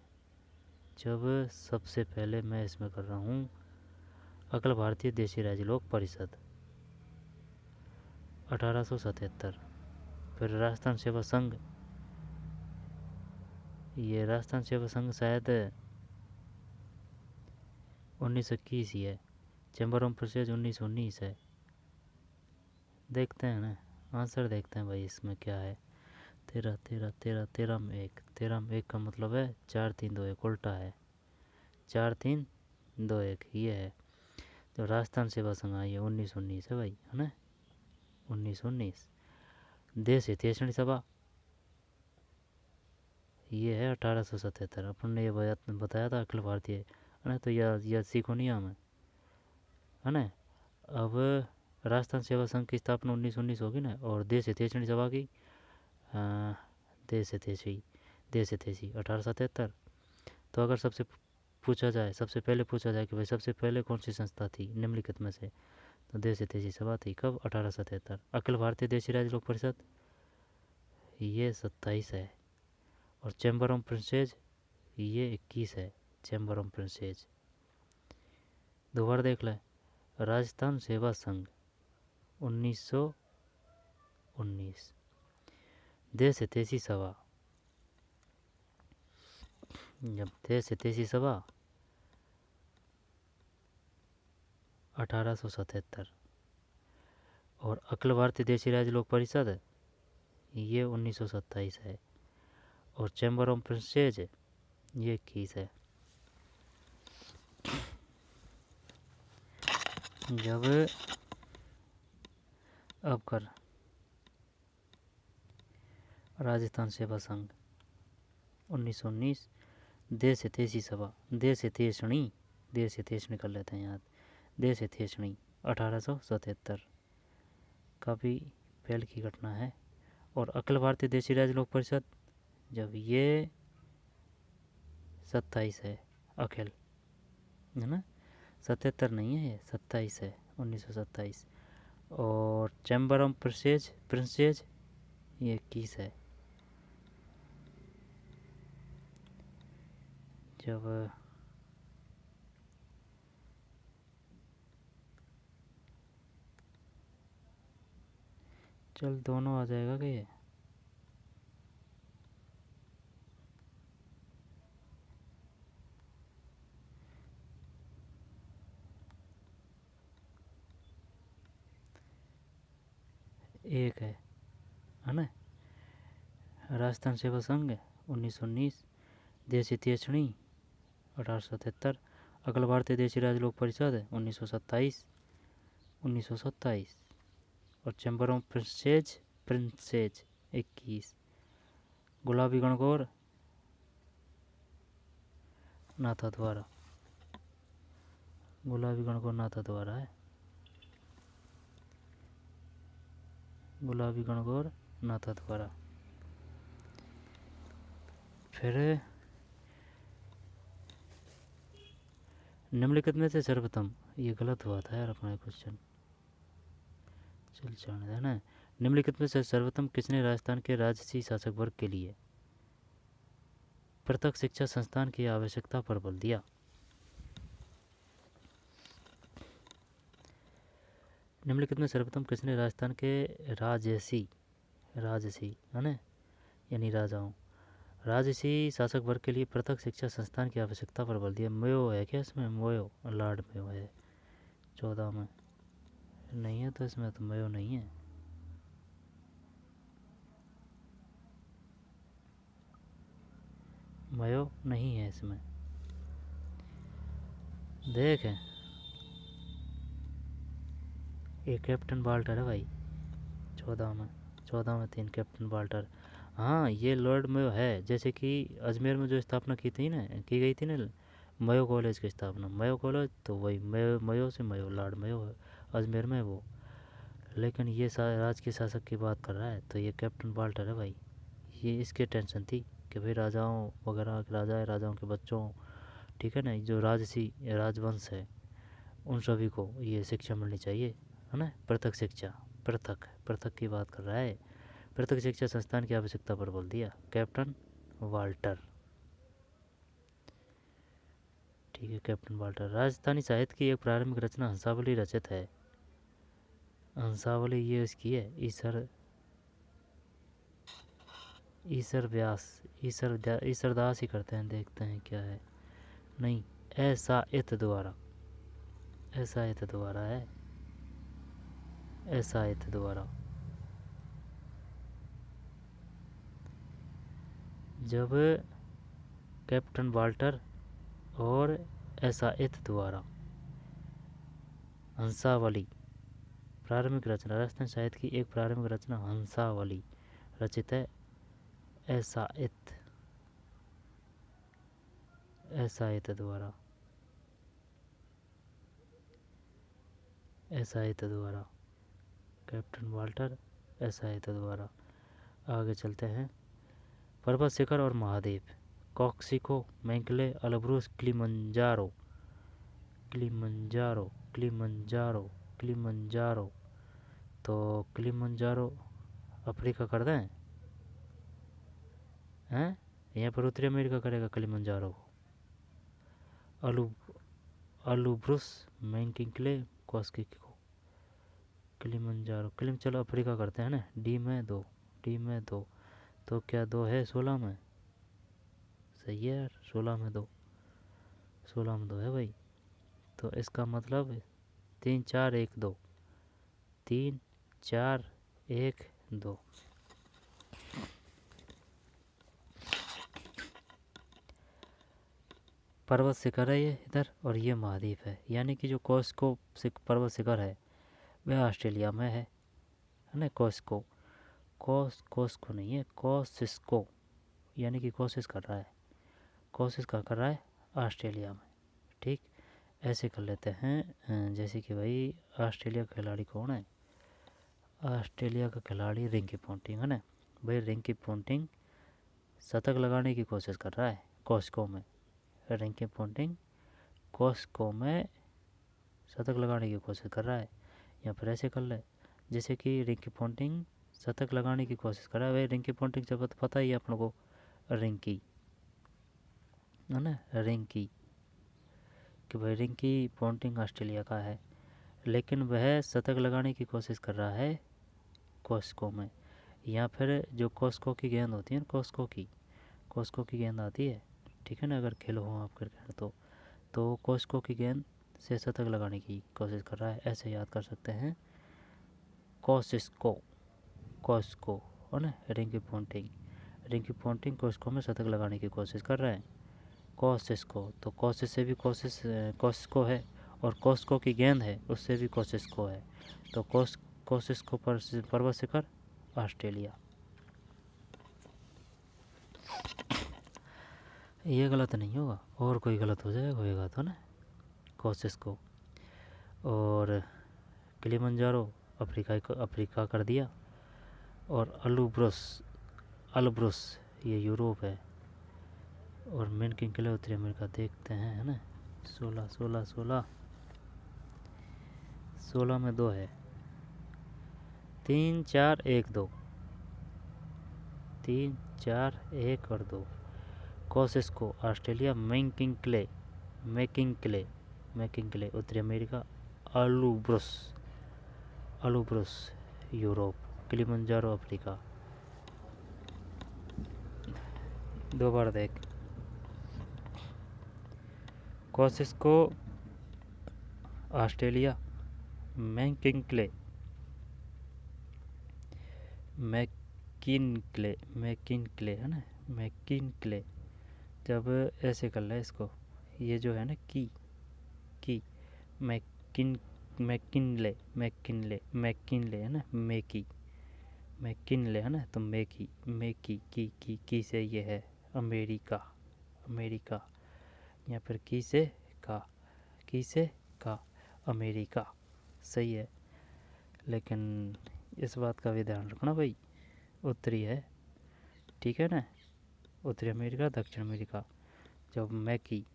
जब सबसे पहले मैं इसमें कर रहा हूँ अखिल भारतीय देशी राज्य लोक परिषद, 1877। फिर राजस्थान सेवा संघ, ये राजस्थान सेवा संघ शायद 1921 ही है, चैम्बर ऑफ प्रेसेज 1919 है। देखते हैं ना, आंसर देखते हैं भाई इसमें क्या है। 13 13 13 13 में 1, 13 में 1 का मतलब है 4 3 2 1, उल्टा है 4 3 2 1, ये है। तो राजस्थान सेवा संघ आई है 1919 है भाई, है ना, 1919। देश हितैषणी सभा ये है 1877, अपन ने ये बताया था अखिल भारतीय, है ना, तो यह सीखो नहीं हमें, है ना। अब राजस्थान सेवा संघ की स्थापना 1919 होगी ना, और देश हितैषणी सभा की अ, देश हितैषी 1877। तो अगर पूछा जाए, सबसे पहले पूछा जाए कि भाई सबसे पहले कौन सी संस्था थी निम्नलिखित में से, तो देश हितैषी सभा थी। कब? 1877। अखिल भारतीय देशी राज्य लोक परिषद ये 27 है। और चैम्बर ऑफ प्रिंसेज ये 21 है। चैम्बर ऑफ प्रिंसेज दोबारा देख लें। राजस्थान सेवा संघ 1919, देश हितैषी सभा, जब देश हितैषी सभा 1877, और अखिल भारतीय देशी राज्य लोक परिषद ये 1927 है, और चैम्बर ऑफ प्रिंसेज ये 21 है। जब अब कर राजस्थान सेवा संघ 1919, देश हितैषी सभा, देश हितैषणी कर लेते हैं याद, देश हितैषणी 1877 काफ़ी पहले की घटना है। और अखिल भारतीय देशी राज्य लोक परिषद जब ये 27 है, अखिल, है ना, 77 नहीं है, ये 27 है, 1927। और चैम्बर ऑफ प्रिंसेज ये 21 है। जब चल दोनों आ जाएगा क्या ये? एक है ना। राजस्थान सेवा संघ 1919, देश हितैषणी 1877, अखिल भारतीय देशी राज्य लोक परिषद 1927, और चैम्बर ऑफ प्रिंसेज 21। गुलाबी गणगौर नाथा द्वारा, गुलाबी गणगौर नाथा द्वारा है, गुलाबी गणगौर नाथा द्वारा। फिर निम्नलिखित में से सर्वप्रथम, ये गलत हुआ था यार अपना क्वेश्चन, चल जाने देना। निम्नलिखित में से सर्वप्रथम किसने राजस्थान के राजसी शासक वर्ग के लिए पृथक शिक्षा संस्थान की आवश्यकता पर बल दिया? निम्नलिखित में सर्वप्रथम किसने राजस्थान के राजसी है ना, यानी राजाओं, राजसी शासक वर्ग के लिए पृथक शिक्षा संस्थान की आवश्यकता पर बल दिया? मयो है क्या इसमें? मयो, लॉर्ड मयो है 14 में, नहीं है तो इसमें तो मयो नहीं है। मयो नहीं है इसमें। देख ये कैप्टन बाल्टर है भाई, 14 में 3 कैप्टन बाल्टर। हाँ ये लॉर्ड मयो है, जैसे कि अजमेर में जो स्थापना की गई थी ना मयो कॉलेज की स्थापना, मयो कॉलेज, तो वही मयो से मयो, लॉर्ड मयो है, अजमेर में है वो। लेकिन ये राज के शासक की बात कर रहा है, तो ये कैप्टन बाल्टर है भाई। ये इसकी टेंशन थी कि भाई राजाओं वगैरह, राजाओं के बच्चों, ठीक है ना, जो राजवंश है उन सभी को ये शिक्षा मिलनी चाहिए, है ना, पृथक शिक्षा, पृथक की बात कर रहा है। पृथक शिक्षा संस्थान की आवश्यकता पर बोल दिया कैप्टन वाल्टर, ठीक है, कैप्टन वाल्टर। राजस्थानी साहित्य की एक प्रारंभिक रचना हंसावली रचित है। हंसावली ये इसकी है, ईसर दास ही करते हैं, देखते हैं क्या है। नहीं, ऐसा इत द्वारा, ऐसा आए थे दोबारा है, ऐसा आए थे दोबारा। जब कैप्टन वाल्टर और ऐसा इत द्वारा हंसावली, प्रारंभिक रचना, राजस्थान साहित्य की एक प्रारंभिक रचना हंसावली रचित है। ऐसा इत, ऐसा इत द्वारा, ऐसा इत द्वारा, कैप्टन वाल्टर ऐसा इत द्वारा। आगे चलते हैं। पर्वत शिखर और Mahadev, Kosciuszko, McKinley, Elbrus, Kilimanjaro, Kilimanjaro, Kilimanjaro, Kilimanjaro. तो किलिमंजारो अफ्रीका कर दें हैं, यहाँ पर उत्तरी अमेरिका करेगा किलिमंजारो को। अल्ब्रुस, मैंकिंकले, कॉस्किको, किलिमंजारो, किलिम चलो अफ्रीका करते हैं ना। डी में 2, डी में 2, तो क्या 2 है 16 में? सही है यार, 16 में 2, 16 में 2 है भाई। तो इसका मतलब 3 4 1 2, 3 4 1 2। पर्वत शिखर है ये इधर, और ये महाद्वीप है, यानी कि जो कॉस्को पर्वत शिखर है वह ऑस्ट्रेलिया में है ना। कॉस्को, कॉस्को नहीं है, कॉसिस्को, यानी कि कोशिश कर रहा है, कोशिश कर रहा है ऑस्ट्रेलिया में। ठीक, ऐसे कर लेते हैं। जैसे कि भाई ऑस्ट्रेलिया का खिलाड़ी कौन है? ऑस्ट्रेलिया का खिलाड़ी रिंकी पॉन्टिंग है ना भाई। रिंकी पॉन्टिंग शतक लगाने की कोशिश कर रहा है कॉस्को में। रिंकी पॉन्टिंग कॉस्को में शतक लगाने की कोशिश कर रहा है। या फिर ऐसे कर ले, जैसे कि रिंकी पॉन्टिंग शतक लगाने की कोशिश कर रहा है भाई। रिंकी पॉन्टिंग जब तो पता ही है अपन को, रिंकी है ना, रिंकी, कि भाई रिंकी पॉन्टिंग ऑस्ट्रेलिया का है, लेकिन वह शतक लगाने की कोशिश कर रहा है कॉस्को में। या फिर जो कॉस्को की गेंद होती है ना, कॉस्को की गेंद आती है, ठीक है ना, अगर खेलो हो आप क्रिकेट तो कॉस्को की गेंद से शतक लगाने की कोशिश कर रहा है, ऐसे याद कर सकते हैं। कॉस्को, कॉस्को है ना, रिंकी पॉन्टिंग कॉस्को में शतक लगाने की कोशिश कर रहे हैं। कॉसिस्को, तो कोशिश से भी कॉस्को है, और कॉस्को की गेंद है उससे भी कॉसिस्को है। तो कॉसिस्को पर पर्वत शिखर ऑस्ट्रेलिया। ये गलत नहीं होगा, और कोई गलत हो जाएगा होएगा तो ना। कॉसिस्को और किलिमंजारो अफ्रीका कर दिया, और अल्ब्रुस ये यूरोप है, और मेनकिन किले उत्तरी अमेरिका। देखते हैं है ना, 16 16 16 16 में 2 है, 3 4 1 2, 3 4 1 और 2। कॉसिस्को ऑस्ट्रेलिया, मैकिंकले उत्तरी अमेरिका, अल्ब्रुस यूरोप, किलिमंजारो अफ्रीका। दो बार देख। कॉसिस्को ऑस्ट्रेलिया, मैकिंकले है ना, मैकिंकले। जब ऐसे कर ले इसको, ये जो है ना की मैकिनले है ना, मैकिनले है ना, तो मेकी की से ये है अमेरिका, या फिर की से का अमेरिका। सही है, लेकिन इस बात का भी ध्यान रखना भाई, उत्तरी है, ठीक है ना। उत्तरी अमेरिका, दक्षिण अमेरिका। जब मैकी,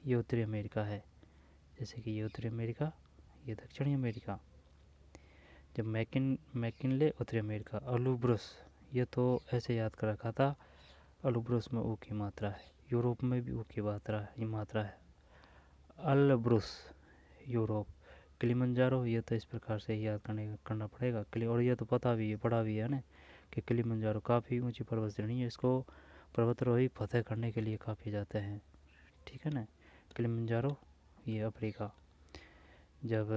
ये उत्तरी अमेरिका है, जैसे कि ये उत्तरी अमेरिका, ये दक्षिणी अमेरिका। जब मैकिनले उत्तरी अमेरिका। अल्ब्रुस, ये तो ऐसे याद कर रखा था, अल्ब्रुस में ऊ की मात्रा है, यूरोप में भी ऊ की मात्रा है। अल्ब्रुस यूरोप। किलिमंजारो, ये तो इस प्रकार से ही याद करना पड़ेगा। और ये तो पता भी है, पढ़ा भी है ना, कि किलिमंजारो काफ़ी ऊंची पर्वत श्रेणी है, इसको पर्वतारोही फतेह करने के लिए काफ़ी जाते हैं, ठीक है ना। किलिमंजारो ये अफ्रीका। जब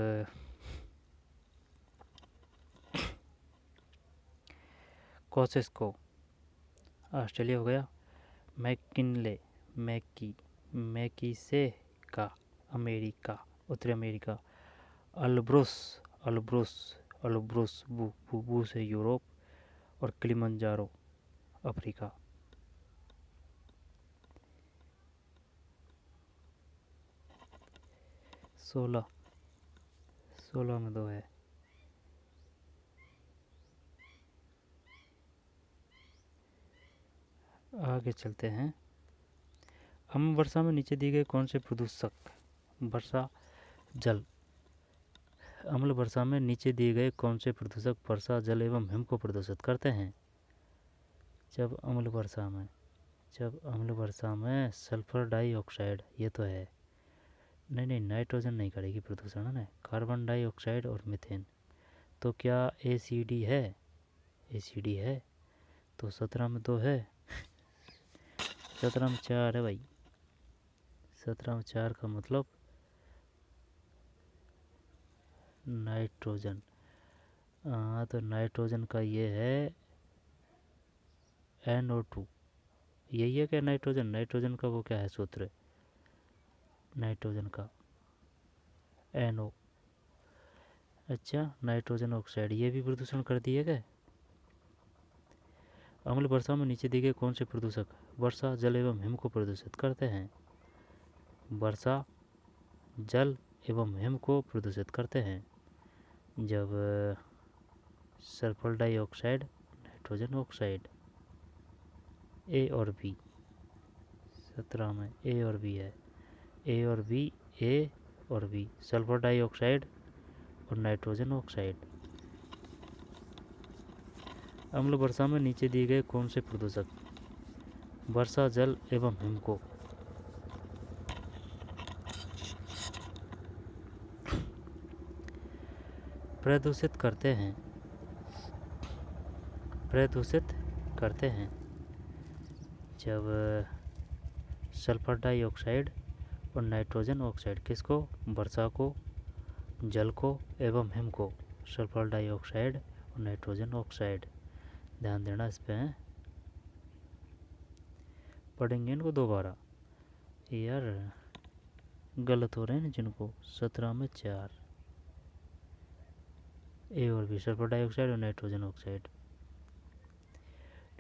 कोसेस्को ऑस्ट्रेलिया हो गया, मैकिनले मैकीसे का अमेरिका, उत्तरी अमेरिका, अल्ब्रुस अल्ब्रुस अल्ब्रुस बू से यूरोप, और किलिमंजारो अफ्रीका। 16 में 2 है। आगे चलते हैं। अम्ल वर्षा में नीचे दिए गए कौन से प्रदूषक वर्षा जल अम्ल वर्षा में नीचे दिए गए कौन से प्रदूषक वर्षा जल एवं हिम को प्रदूषित करते हैं? जब अम्ल वर्षा में सल्फर डाइऑक्साइड, ये तो है, नहीं नाइट्रोजन नहीं करेगी प्रदूषण, है ना, कार्बन डाइऑक्साइड और मीथेन। तो क्या एसीडी है? एसीडी है, तो 17 में 2 है, 17 में 4 है भाई, 17 में 4 का मतलब नाइट्रोजन। हाँ, तो नाइट्रोजन का ये है NO2, यही है क्या नाइट्रोजन? नाइट्रोजन का वो क्या है सूत्र? नाइट्रोजन का NO। अच्छा, नाइट्रोजन ऑक्साइड ये भी प्रदूषण कर दिए गए। अम्ल वर्षा में नीचे दिए गए कौन से प्रदूषक वर्षा जल एवं हिम को प्रदूषित करते हैं? वर्षा जल एवं हिम को प्रदूषित करते हैं जब सल्फर डाइऑक्साइड, नाइट्रोजन ऑक्साइड। ए और बी, 17 में ए और बी है, ए और बी, ए और बी, सल्फर डाइऑक्साइड और नाइट्रोजन ऑक्साइड। अम्ल वर्षा में नीचे दिए गए कौन से प्रदूषक वर्षा जल एवं हिम को प्रदूषित करते हैं? प्रदूषित करते हैं जब सल्फर डाइऑक्साइड और नाइट्रोजन ऑक्साइड, किसको? वर्षा को, जल को एवं हिम को, सल्फर डाइऑक्साइड और नाइट्रोजन ऑक्साइड। ध्यान देना इस पे, पढ़ेंगे इनको दोबारा यार, गलत हो रहे हैं जिनको। 17 में 4, ए और बी, सल्फर डाइऑक्साइड और नाइट्रोजन ऑक्साइड।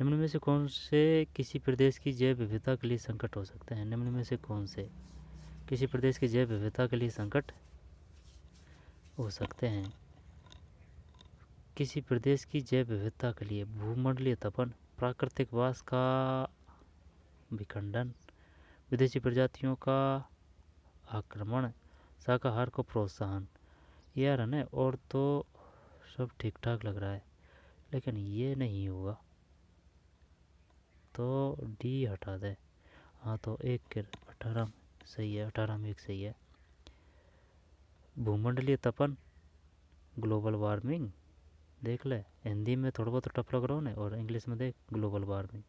निम्न में से कौन से किसी प्रदेश की जैव विविधता के लिए संकट हो सकते हैं? निम्न में से कौन से किसी प्रदेश की जैव विविधता के लिए संकट हो सकते हैं? किसी प्रदेश की जैव विविधता के लिए भूमंडलीय तपन, प्राकृतिक वास का विखंडन, विदेशी प्रजातियों का आक्रमण, शाकाहार को प्रोत्साहन। यार है ना, और तो सब ठीक ठाक लग रहा है, लेकिन ये नहीं होगा, तो डी हटा दे। हाँ, तो 18 सही है, 18 में 1 सही है। भूमंडलीय तपन, ग्लोबल वार्मिंग, देख ले, हिंदी में थोड़ा बहुत टफ लग रहा हो ना, और इंग्लिश में देख ग्लोबल वार्मिंग।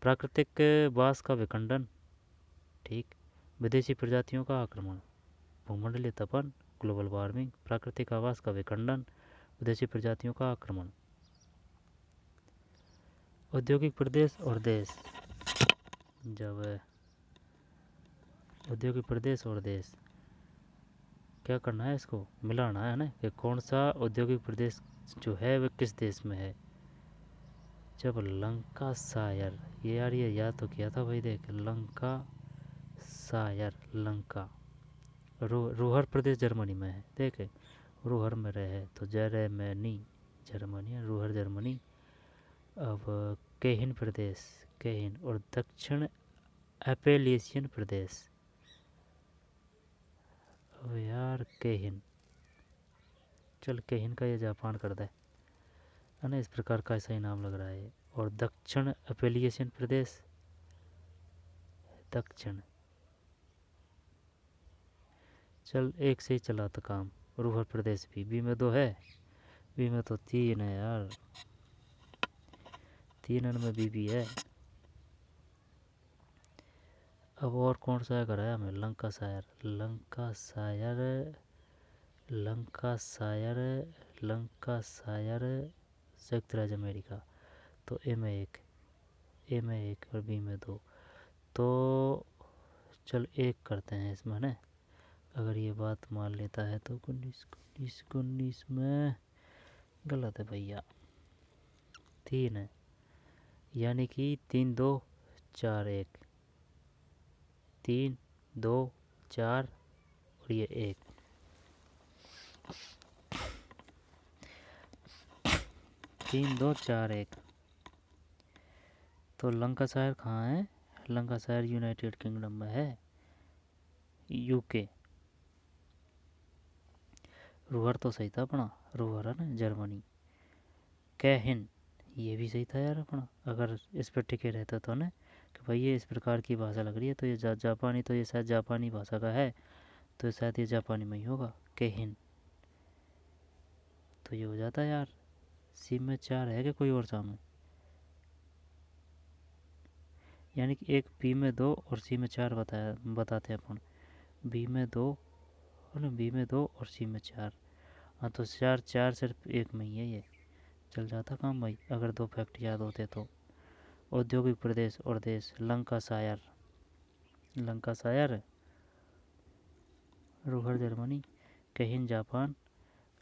प्राकृतिक वास का विखंडन, ठीक, विदेशी प्रजातियों का आक्रमण, भूमंडलीय तपन, ग्लोबल वार्मिंग, प्राकृतिक आवास का विखंडन, विदेशी प्रजातियों का आक्रमण। औद्योगिक प्रदेश और देश, जब औद्योगिक प्रदेश और देश, क्या करना है, इसको मिलाना है ना, कि कौन सा औद्योगिक प्रदेश जो है वह किस देश में है। जब लंका सायर, ये यार ये याद तो किया था भाई, देख लंका सायर, लंका रूहर प्रदेश जर्मनी में है, देखे रूहर में रहे तो जर्मनी, जर्मनी रूहर जर्मनी। अब केहिन प्रदेश, केहिन और दक्षिण एपेलियन प्रदेश, अब यार केहिन, चल केहिन का ये जापान कर दे, है ना, इस प्रकार का ऐसा ही नाम लग रहा है। और दक्षिण एपेलियन प्रदेश, दक्षिण, चल एक से ही चला था काम। रूहर प्रदेश भी, बी में 2 है, बी में तो 3 है यार, 3 में बी है। अब और कौन सा कराया हमें? लंका सायर, लंका सायर लंकाशायर, लंकाशायर संयुक्त राज्य अमेरिका। तो ए में एक, ए में एक और बी में दो। तो चल एक करते हैं इसमें ना, अगर ये बात मान लेता है तो। 19 में गलत है भैया, 3 है, यानी कि 3 2 4 1, 3 2 4 और ये 1। 3 2 4 1। तो लंकाशायर कहाँ है? लंकाशायर यूनाइटेड किंगडम में है, यूके। रूहर तो सही था अपना, रूहर है ना, जर्मनी। कैहिन, ये भी सही था यार अपना, अगर इस पर टिके रहता तो ना कि भाई ये इस प्रकार की भाषा लग रही है तो ये जापानी, तो ये शायद जापानी भाषा का है, तो शायद ये जापानी में ही होगा, कैहिन। तो ये हो जाता है यार। सी में 4 है कि कोई और सामने? यानी कि एक बी में 2 और सी में 4 बताते हैं अपन। बी में 2 और ना, बी में 2 और सी में 4। हाँ तो 4 4 सिर्फ एक में ही है, ये चल जाता काम भाई, अगर 2 फैक्ट याद होते तो। औद्योगिक प्रदेश और देश, Lancashire, Lancashire Ruhr Germany, Keihin Japan,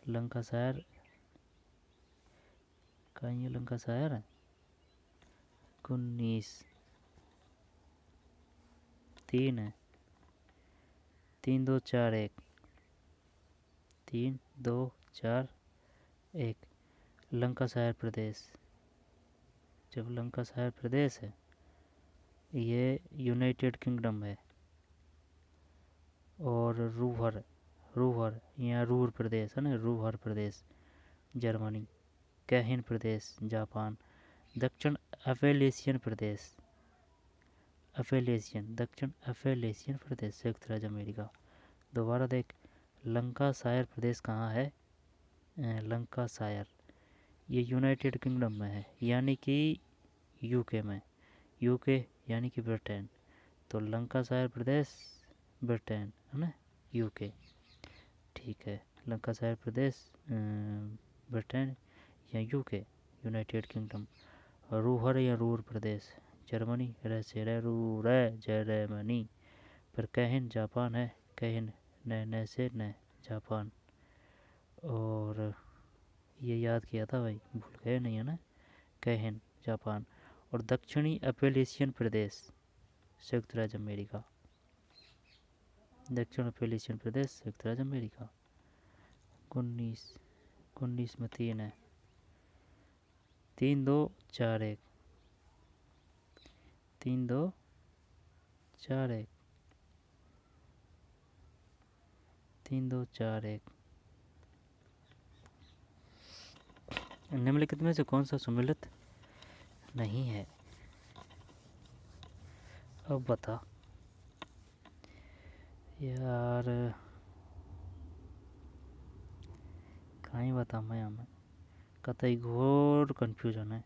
Lancashire कहाँ ये लंकाशायर है? 19 3 है, 3 2 4 1, 3 2 4 1। लंकाशायर प्रदेश, जब लंकाशायर प्रदेश है ये यूनाइटेड किंगडम है। और रूहर, रूहर यहाँ रूर प्रदेश है ना, रूहर प्रदेश जर्मनी। कैहिन प्रदेश जापान। दक्षिण अफेलेशियन प्रदेश, अफेलेशियन, दक्षिण अफेलेशियन प्रदेश संयुक्त राज्य अमेरिका। दोबारा देख, लंकाशायर प्रदेश कहाँ है? लंकाशायर ये यूनाइटेड किंगडम में है, यानी कि यूके में, यूके यानी कि ब्रिटेन। तो लंकाशायर प्रदेश ब्रिटेन है ना, यूके। ठीक है, लंकाशायर प्रदेश ब्रिटेन या यूके, यूनाइटेड किंगडम। रूहर या रूर प्रदेश जर्मनी, रे से रे रू रे जर्मनी। पर कैहिन जापान है, कैहिन न से न जापान। और ये याद किया था भाई, भूल गए नहीं है ना, कैहिन जापान। और दक्षिणी अपेलेशियन प्रदेश संयुक्त राज्य अमेरिका, दक्षिण अपेलेशियन प्रदेश संयुक्त राज्य अमेरिका। 19 में 3 है, 3 2 4 1, 3 2 4 1, 3 2 4 1। निम्नलिखित में से कौन सा सम्मिलित नहीं है? अब बता यार, कहाँ ही बता मैं हमें, कतई घोर कन्फ्यूजन है।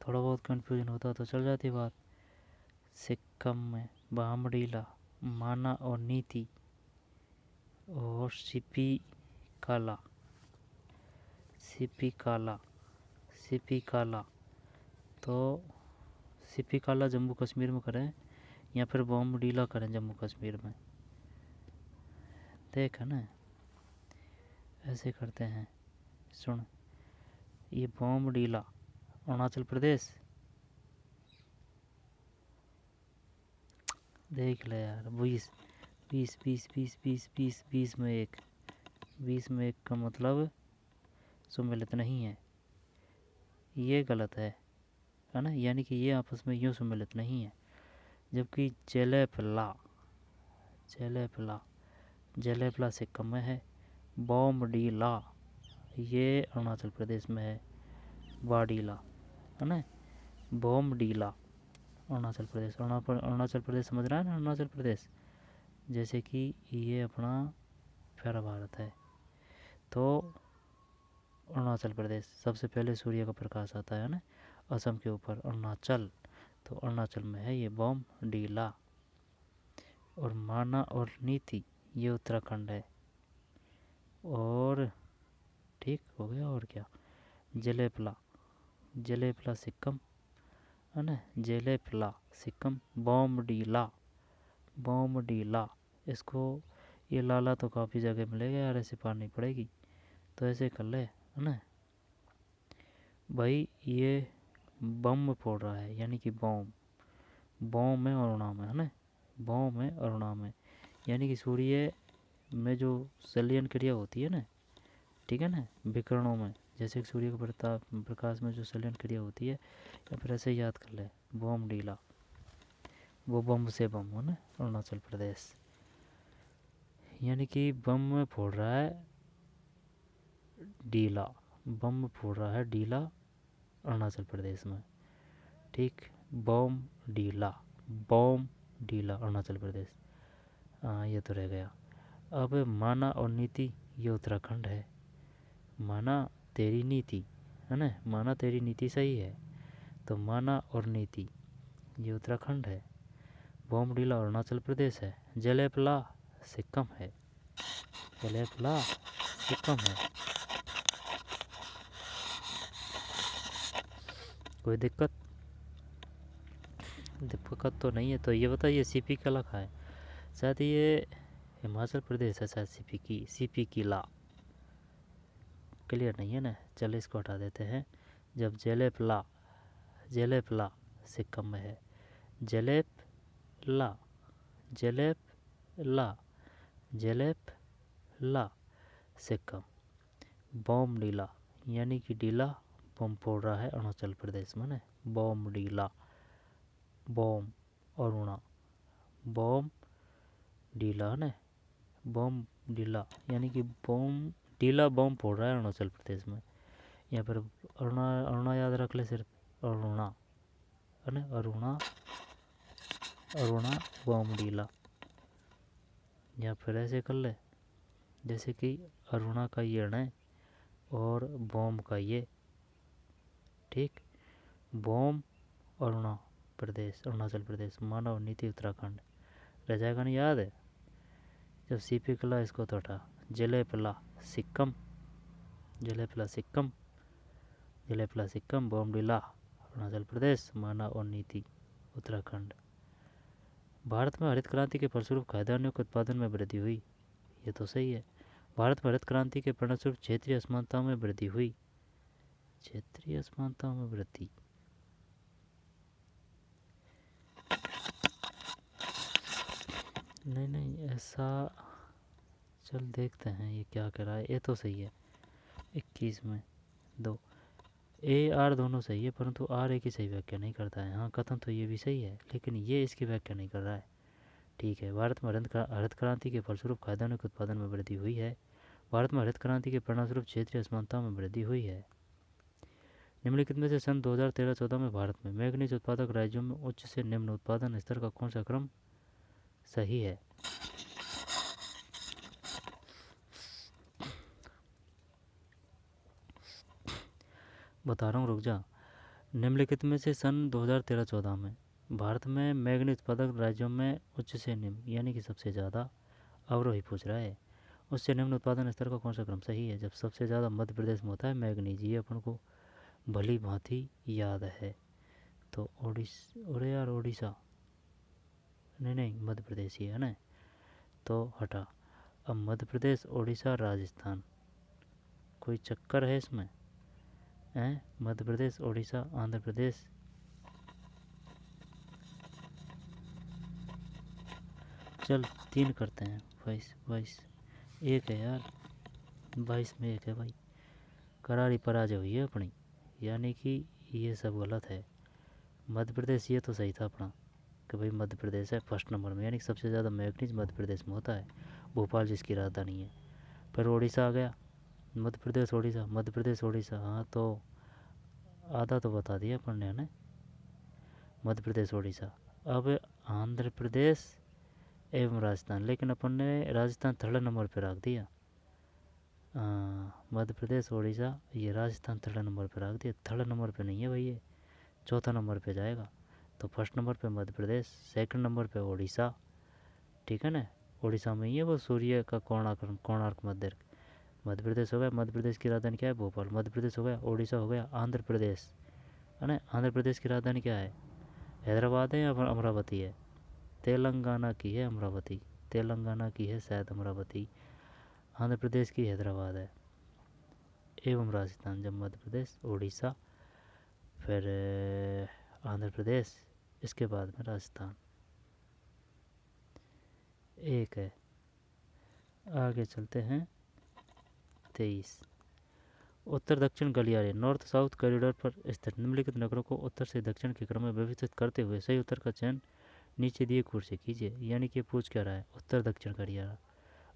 थोड़ा बहुत कन्फ्यूजन होता तो चल जाती बात। सिक्किम में बामडीला, माना और नीति और सिपी काला, सिपी काला, सिपी काला। तो सिपी काला जम्मू कश्मीर में करें या फिर बामडीला करें जम्मू कश्मीर में? देख है ना, ऐसे करते हैं, सुन। ये बामडीला अरुणाचल प्रदेश, देख ले यार। 20 20 20 20 20 20 20 में एक, 20 में एक का मतलब सम्मिलित नहीं है, ये गलत है ना, यानी कि ये आपस में यूँ सम्मिलित नहीं है। जबकि जेलेपला, जेलेपला, जेलेपला सिक्किम में है, बॉमडीला ये अरुणाचल प्रदेश में है, वाडीला है ना, बॉमडीला अरुणाचल प्रदेश। अरुणाचल प्रदेश समझ रहा है ना, अरुणाचल प्रदेश जैसे कि ये अपना प्यारा भारत है। तो अरुणाचल प्रदेश सबसे पहले सूर्य का प्रकाश आता है ना असम के ऊपर, अरुणाचल। तो अरुणाचल में है ये बॉमडीला। और माना और नीति ये उत्तराखंड है, ठीक हो गया। और क्या, जलेपला, जलेपला सिक्किम है ना, जलेपला सिक्किम। बॉम्बडीला, बॉम्बडीला, इसको ये लाला तो काफ़ी जगह मिलेगा यार, ऐसे पानी पड़ेगी तो ऐसे कर ले है ना भाई। ये बम फोड़ रहा है यानी कि बॉम्ब, बॉम्ब में और उड़ा में है ना, बॉम्ब में और उड़ा में, यानी कि सूर्य में जो संलयन क्रिया होती है ना, ठीक है ना, विकिरणों में, जैसे कि सूर्य के प्रकाश में जो संलयन क्रिया होती है, या फिर ऐसे याद कर ले, बॉम्ब डीला, वो बम से बम हो ना, अरुणाचल प्रदेश, यानी कि बम में फोड़ रहा है डीला, बम फोड़ रहा है डीला अरुणाचल प्रदेश में, ठीक। बॉम डीला, बॉम डीला अरुणाचल प्रदेश। हाँ ये तो रह गया। अब माना और नीति, ये उत्तराखंड है। माना तेरी नीति है ना, माना तेरी नीति सही है, तो माना और नीति ये उत्तराखंड है। बॉम्बडीला अरुणाचल प्रदेश है। जलेपला सिक्किम है, जलेपला सिक्किम है। कोई दिक्कत, दिक्कत तो नहीं है। तो ये बताइए सीपी का लिखा है, शायद ये हिमाचल प्रदेश है शायद, सीपी की ला क्लियर नहीं है ना, चलो इसको हटा देते हैं। जब जलेपला, जलेपला सिक्किम में है, जलेपला, जलेपला, जलेपला सिक्किम। बॉम्ब डीला, यानी कि डीला बम फोड़ रहा है अरुणाचल प्रदेश में ना, बॉम्ब डीला, बॉम्ब और उड़ा, बॉम्ब डीला है ना, बॉम्ब डीला, यानी कि बॉम्ब डीला बॉम्ब फोड़ रहा है अरुणाचल प्रदेश में। या फिर अरुणा, अरुणा याद रख ले सिर्फ, अरुणा है ना, अरुणा, अरुणा बॉम्ब डीला। या फिर ऐसे कर ले, जैसे कि अरुणा का ये अण है और बॉम्ब का ये, ठीक। बॉम्ब अरुणा प्रदेश, अरुणाचल प्रदेश, मानव नीति उत्तराखंड। रह जाएगा नहीं याद है, जब सीपी कला इसको तो हटा। जलेपला सिक्किम, जलेपला सिक्किम, जलेपला सिक्किम, बॉम्बडीला अरुणाचल प्रदेश, माना और नीति उत्तराखंड। भारत में हरित क्रांति के फलस्वरूप खाद्यान्नों के उत्पादन में वृद्धि हुई, ये तो सही है। भारत में हरित क्रांति के परिणामस्वरूप क्षेत्रीय असमानता में वृद्धि हुई, क्षेत्रीय असमानता में वृद्धि, नहीं नहीं ऐसा, चल देखते हैं ये क्या कह रहा है। ये तो सही है, 21 में 2 ए आर दोनों सही है, परंतु आर ए की सही व्याख्या नहीं करता है। हाँ कथन तो ये भी सही है, लेकिन ये इसकी व्याख्या नहीं कर रहा है, ठीक है। भारत में हरित क्रांति के फलस्वरूप खाद्यान्नों के उत्पादन में वृद्धि हुई है। भारत में हरित क्रांति के परिणामस्वरूप क्षेत्रीय असमानता में वृद्धि हुई है। निम्नलिखित में से सन 2013-14 में भारत में मैग्नीज उत्पादक राज्यों में उच्च से निम्न उत्पादन स्तर का कौन सा क्रम सही है? बता रहा हूँ, रुक जा। निम्नलिखित में से सन 2013-14 में भारत में मैग्नीज उत्पादक राज्यों में उच्च से निम्न, यानी कि सबसे ज़्यादा, अवरोही पूछ रहा है, उससे निम्न उत्पादन स्तर का कौन सा क्रम सही है? जब सबसे ज़्यादा मध्य प्रदेश में होता है मैग्नीज, ये अपन को भली भांति याद है। तो अरे यार ओडिशा, नहीं नहीं मध्य प्रदेश ही है ना, तो हटा। अब मध्य प्रदेश, ओडिशा, राजस्थान, कोई चक्कर है इसमें? हैं, मध्य प्रदेश, ओडिशा, आंध्र प्रदेश, चल 3 करते हैं। 22 22 एक है यार, 22 में एक है भाई। करारी पराजय हुई है अपनी, यानी कि ये सब गलत है। मध्य प्रदेश ये तो सही था अपना, कि भाई मध्य प्रदेश है फर्स्ट नंबर में, यानी कि सबसे ज़्यादा मैग्नीज मध्य प्रदेश में होता है, भोपाल जिसकी राजधानी है। फिर उड़ीसा आ गया, मध्य प्रदेश उड़ीसा, मध्य प्रदेश उड़ीसा, हाँ तो आधा तो बता दिया अपन ने ना, मध्य प्रदेश उड़ीसा। अब आंध्र प्रदेश एवं राजस्थान, लेकिन अपन ने राजस्थान थर्ड नंबर पर रख दिया। मध्य प्रदेश उड़ीसा, ये राजस्थान थर्ड नंबर पर रख दिया, थर्ड नंबर पे नहीं है भाई, ये चौथा नंबर पे जाएगा। तो फर्स्ट नंबर पे मध्य प्रदेश, सेकंड नंबर पे उड़ीसा, ठीक है ना। उड़ीसा में ही है वो सूर्य का कोणार्क मध्य, मध्य प्रदेश हो गया, मध्य प्रदेश की राजधानी क्या है? भोपाल। मध्य प्रदेश हो गया, उड़ीसा हो गया, आंध्र प्रदेश है ना। आंध्र प्रदेश की राजधानी क्या है? हैदराबाद है या अमरावती है? तेलंगाना की है अमरावती, तेलंगाना की है शायद अमरावती, आंध्र प्रदेश की हैदराबाद है। एवं राजस्थान, जब मध्य प्रदेश, उड़ीसा, फिर आंध्र प्रदेश, इसके बाद में राजस्थान। एक है। आगे चलते हैं। 23, उत्तर दक्षिण गलियारे नॉर्थ साउथ कॉरिडोर पर स्थित निम्नलिखित नगरों को उत्तर से दक्षिण के क्रम में व्यवस्थित करते हुए सही उत्तर का चयन नीचे दिए कोड से कीजिए। यानी कि पूछ क्या रहा है? उत्तर दक्षिण गलियारा।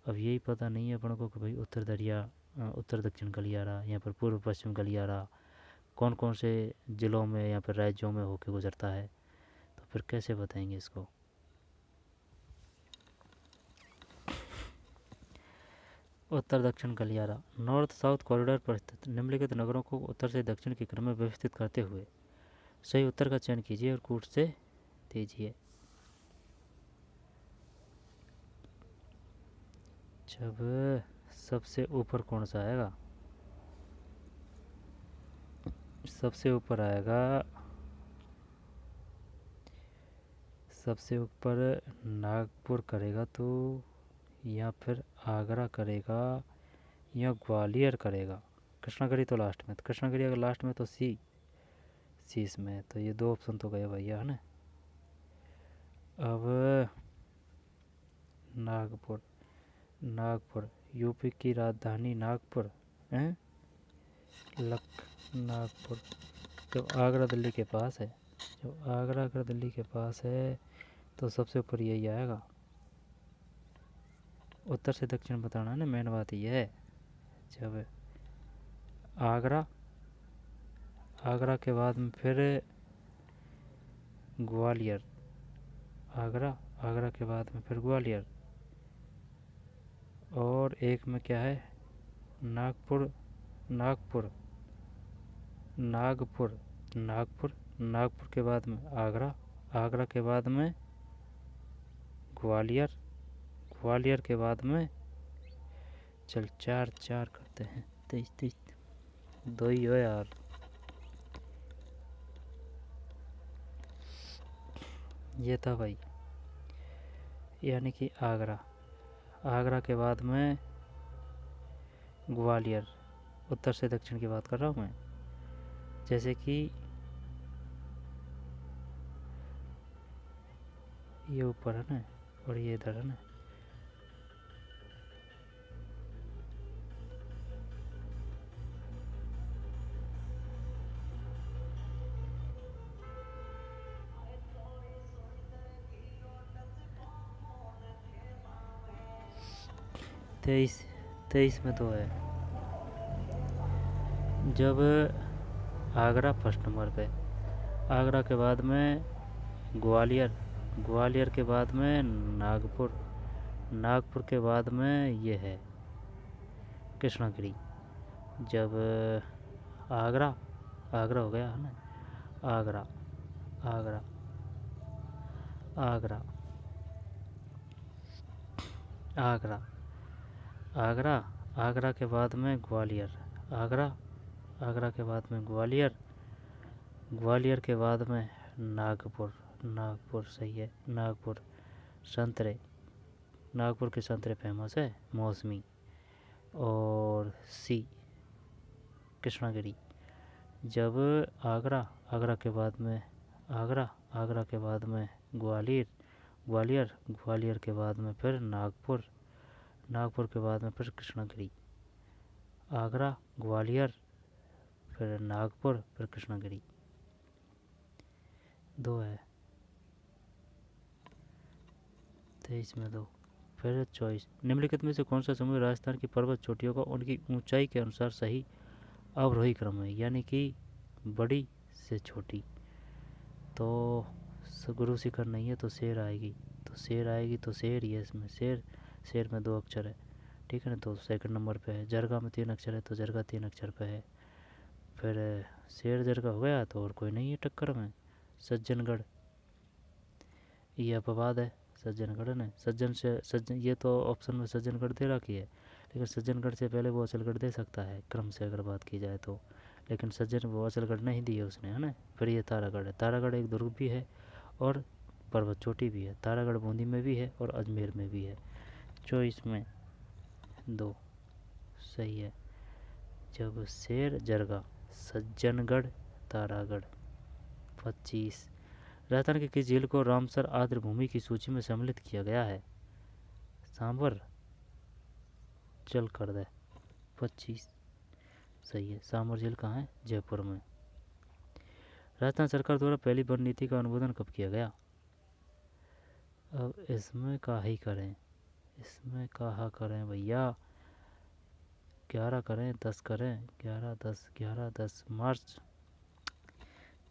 अब यही पता नहीं है अपन को कि भाई उत्तर दक्षिण गलियारा, यहाँ पर पूर्व पश्चिम गलियारा कौन कौन से ज़िलों में या फिर राज्यों में होके गुजरता है, तो फिर कैसे बताएंगे इसको? उत्तर दक्षिण गलियारा नॉर्थ साउथ कॉरिडोर पर स्थित निम्नलिखित नगरों को उत्तर से दक्षिण के क्रम में व्यवस्थित करते हुए सही उत्तर का चयन कीजिए और कोड से दीजिए। जब सबसे ऊपर कौन सा आएगा? सबसे ऊपर आएगा, सबसे ऊपर नागपुर करेगा तो, या फिर आगरा करेगा, या ग्वालियर करेगा। कृष्णागढ़ी तो लास्ट में, तो कृष्णागढ़ी अगर लास्ट में तो सी इसमें, तो ये दो ऑप्शन तो गए भैया, है ना। अब नागपुर, नागपुर यूपी की राजधानी नागपुर है, नागपुर। जब आगरा दिल्ली के पास है, जब आगरा अगर दिल्ली के पास है तो सबसे ऊपर यही आएगा। उत्तर से दक्षिण बताना है ना, मेन बात ये है। जब आगरा, आगरा के बाद में फिर ग्वालियर, आगरा, आगरा के बाद में फिर ग्वालियर, और एक में क्या है? नागपुर, नागपुर, नागपुर, नागपुर, नागपुर के बाद में आगरा, आगरा के बाद में ग्वालियर, ग्वालियर के बाद में, चल चार चार करते हैं, 23 23, दो ही हो यार। ये था भाई, यानी कि आगरा, आगरा के बाद में ग्वालियर। उत्तर से दक्षिण की बात कर रहा हूँ मैं, जैसे कि ये ऊपर है ना और ये इधर है ना। तेईस, 23 में तो है। जब आगरा फर्स्ट नंबर पे, आगरा के बाद में ग्वालियर, ग्वालियर के बाद में नागपुर, नागपुर के बाद में ये है कृष्णागिरी। जब आगरा, आगरा हो गया है ना, आगरा, आगरा, आगरा, आगरा, आगरा, आगरा के बाद में ग्वालियर, आगरा, आगरा के बाद में ग्वालियर, ग्वालियर के बाद में नागपुर, नागपुर सही है, नागपुर। संतरे, नागपुर के संतरे फेमस है, मौसमी। और सी कृष्णागिरी। जब आगरा, आगरा के बाद में आगरा, आगरा के बाद में ग्वालियर, ग्वालियर, ग्वालियर के बाद में फिर नागपुर, नागपुर के बाद में फिर कृष्णागिरी, आगरा, ग्वालियर, फिर नागपुर, फिर कृष्णागिरी। दो है, 23 में दो। फिर 24, निम्नलिखित में से कौन सा समूह राजस्थान की पर्वत चोटियों का उनकी ऊंचाई के अनुसार सही अवरोही क्रम है, यानी कि बड़ी से छोटी। तो गुरु शिखर नहीं है तो शेर आएगी, तो शेर आएगी, तो शेर ही है इसमें, शेर, शेर में 2 अक्षर है, ठीक है ना, तो सेकंड नंबर पे है। जरगा में 3 अक्षर है तो जरगा 3 अक्षर पे है। फिर शेर जरगा हो गया तो और कोई नहीं है टक्कर में। सज्जनगढ़, ये अपवाद है, सज्जनगढ़ है ना, सज्जन से सज्जन, ये तो ऑप्शन में सज्जनगढ़ दे रखी है, लेकिन सज्जनगढ़ से पहले वो अचलगढ़ दे सकता है क्रम से अगर बात की जाए तो, लेकिन सज्जन वो अचलगढ़ नहीं दी है उसने, है ना। फिर ये तारागढ़ है, तारागढ़ एक दुर्ग भी है और पर्वत चोटी भी है। तारागढ़ बूंदी में भी है और अजमेर में भी है। 24 में 2 सही है। जब शेर जरगा, सज्जनगढ़, तारागढ़। 25 राजस्थान के किस झील को रामसर आर्द्र भूमि की सूची में सम्मिलित किया गया है? सांबर, चल कर दे। 25 सही है। सांबर झील कहाँ है? जयपुर में। राजस्थान सरकार द्वारा पहली वन नीति का अनुमोदन कब किया गया? अब इसमें कहा ही करें, इसमें कहा करें भैया। 11 करें, 10 करें, 11 10 11 10 मार्च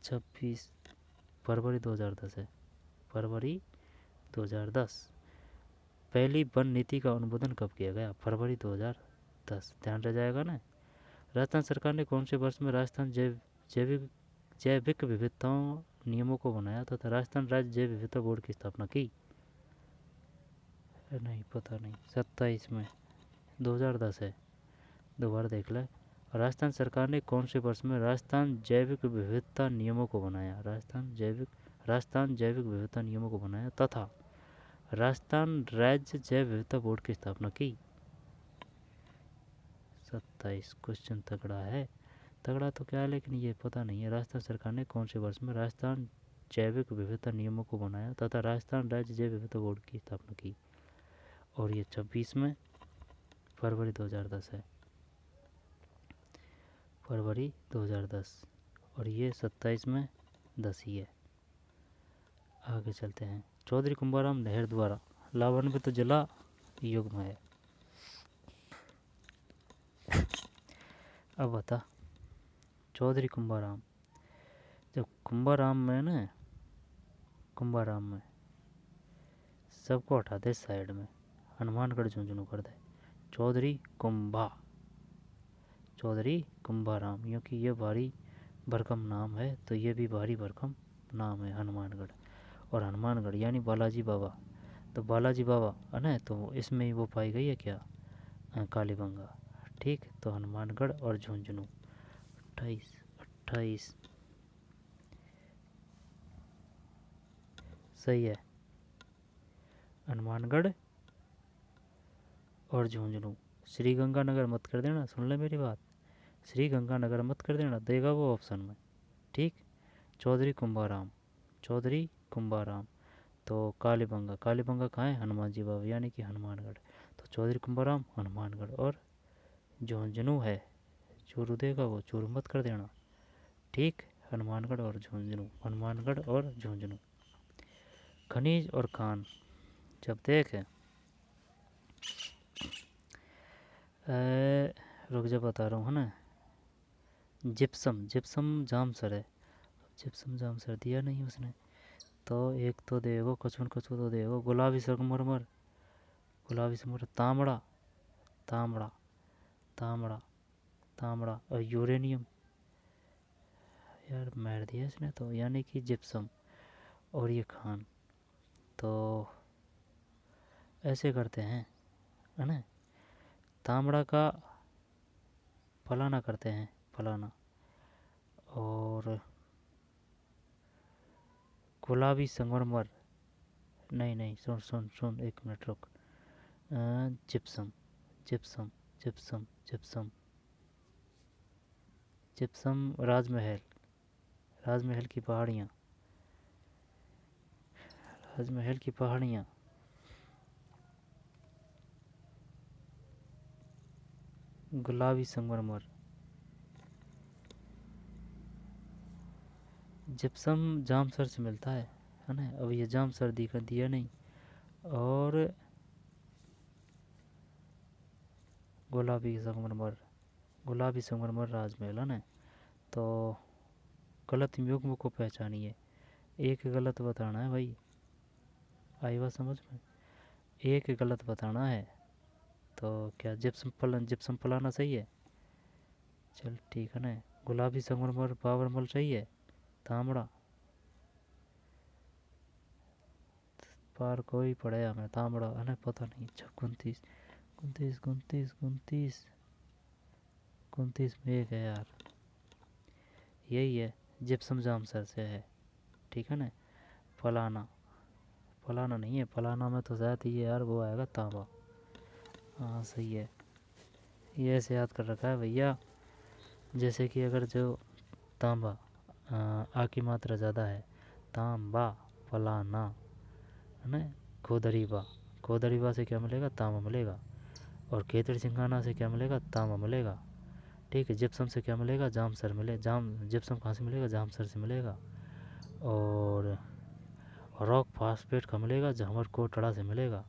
26 फरवरी 2010 है। फरवरी 2010 पहली वन नीति का अनुमोदन कब किया गया? फरवरी 2010। ध्यान रह जाएगा ना। राजस्थान सरकार ने कौन से वर्ष में राजस्थान जैविक जैविक विविधताओं नियमों को बनाया तथा राजस्थान राज्य जैव विविधता बोर्ड की स्थापना की? नहीं पता नहीं। 27 में। 2010 है, दोबारा देख ले। राजस्थान सरकार ने कौन से वर्ष में राजस्थान जैविक विविधता नियमों को बनाया? राजस्थान जैविक विविधता नियमों को बनाया तथा राजस्थान राज्य जैव विविधता बोर्ड की स्थापना की? 27। क्वेश्चन तगड़ा है, तगड़ा तो क्या है, लेकिन ये पता नहीं है। राजस्थान सरकार ने कौन से वर्ष में राजस्थान जैविक विविधता नियमों को बनाया तथा राजस्थान राज्य जैव विविधता बोर्ड की स्थापना की? और ये 26 में फरवरी 2010 है। फरवरी 2010 और ये 27 में 10 ही है। आगे चलते हैं। चौधरी कुंभाराम नेहरू द्वारा लाभान्वित जिला युग्म है। अब बता, चौधरी कुंभाराम, जब कुंभाराम में सबको हटा दे साइड में, हनुमानगढ़ झुंझुनू कर दे। चौधरी कुंभाराम, क्योंकि ये भारी भरकम नाम है तो ये भी भारी भरकम नाम है हनुमानगढ़। और हनुमानगढ़ यानी बालाजी बाबा, तो बालाजी बाबा है ना, तो इसमें ही वो पाई गई है क्या? कालीबंगा। ठीक, तो हनुमानगढ़ और झुंझुनू। 28 सही है। हनुमानगढ़ और झुंझुनू। श्री गंगानगर मत कर देना, सुन ले मेरी बात, श्री गंगानगर मत कर देना, देगा वो ऑप्शन में। ठीक। चौधरी कुंभाराम तो कालीबंगा कहाँ है? हनुमान जी बाबा यानी कि हनुमानगढ़। तो चौधरी कुंभाराम हनुमानगढ़ और झुंझुनू है, चूरू देगा वो, चूरू मत कर देना। ठीक, हनुमानगढ़ और झुंझुनू। खनिज और खान, जब देख रुक जा बता रहा हूँ, है ना। जिप्सम जामसर है, जिप्सम जामसर दिया नहीं उसने, तो एक तो देगा कछुन तो देगा गुलाबी संगमरमर, तांबड़ा और यूरेनियम, यार मार दिया इसने तो, यानी कि जिप्सम और ये खान। तो ऐसे करते हैं, है ना, तांबड़ा का फलाना करते हैं, और गुलाबी संगमरमर, नहीं सुन 1 मिनट रुक। Gypsum gypsum gypsum gypsum gypsum Rajmahal की पहाड़ियाँ, गुलाबी संगमरमर, जिप्सम जामसर से मिलता है ना। अब ये जामसर दिया नहीं, और गुलाबी संगमरमर राजमहल, है ना। तो गलत युग्म को पहचानिए, एक गलत बताना है भाई, आई बात समझ में, एक गलत बताना है। तो क्या जिप्सम फलाना सही है? चल ठीक है ना। गुलाबी संगमरमर पावरमल सही है। तांबड़ा पार कोई पड़े हमें, तांबड़ा है ना, पता नहीं। 29 29 29 29 29 में एक है यार, यही है, जिप्सम जामसर से है, ठीक है ना। फलाना, फलाना नहीं है, फलाना में तो शायद ये यार वो आएगा तांबा। हाँ सही है, ये ऐसे याद कर रखा है भैया। जैसे कि अगर जो तांबा आ की मात्रा ज़्यादा है, तांबा फलाना, है ना। खोदरीबा, खोदरीबा से क्या मिलेगा, तांबा मिलेगा। और केतड़ी सिंगाना से क्या मिलेगा, तांबा मिलेगा। ठीक है, जिप्सम से क्या मिलेगा, जामसर मिले, जिप्सम कहाँ से मिलेगा, जामसर से मिलेगा। और रॉक फास्फेट का मिलेगा, झामर कोटड़ा से मिलेगा।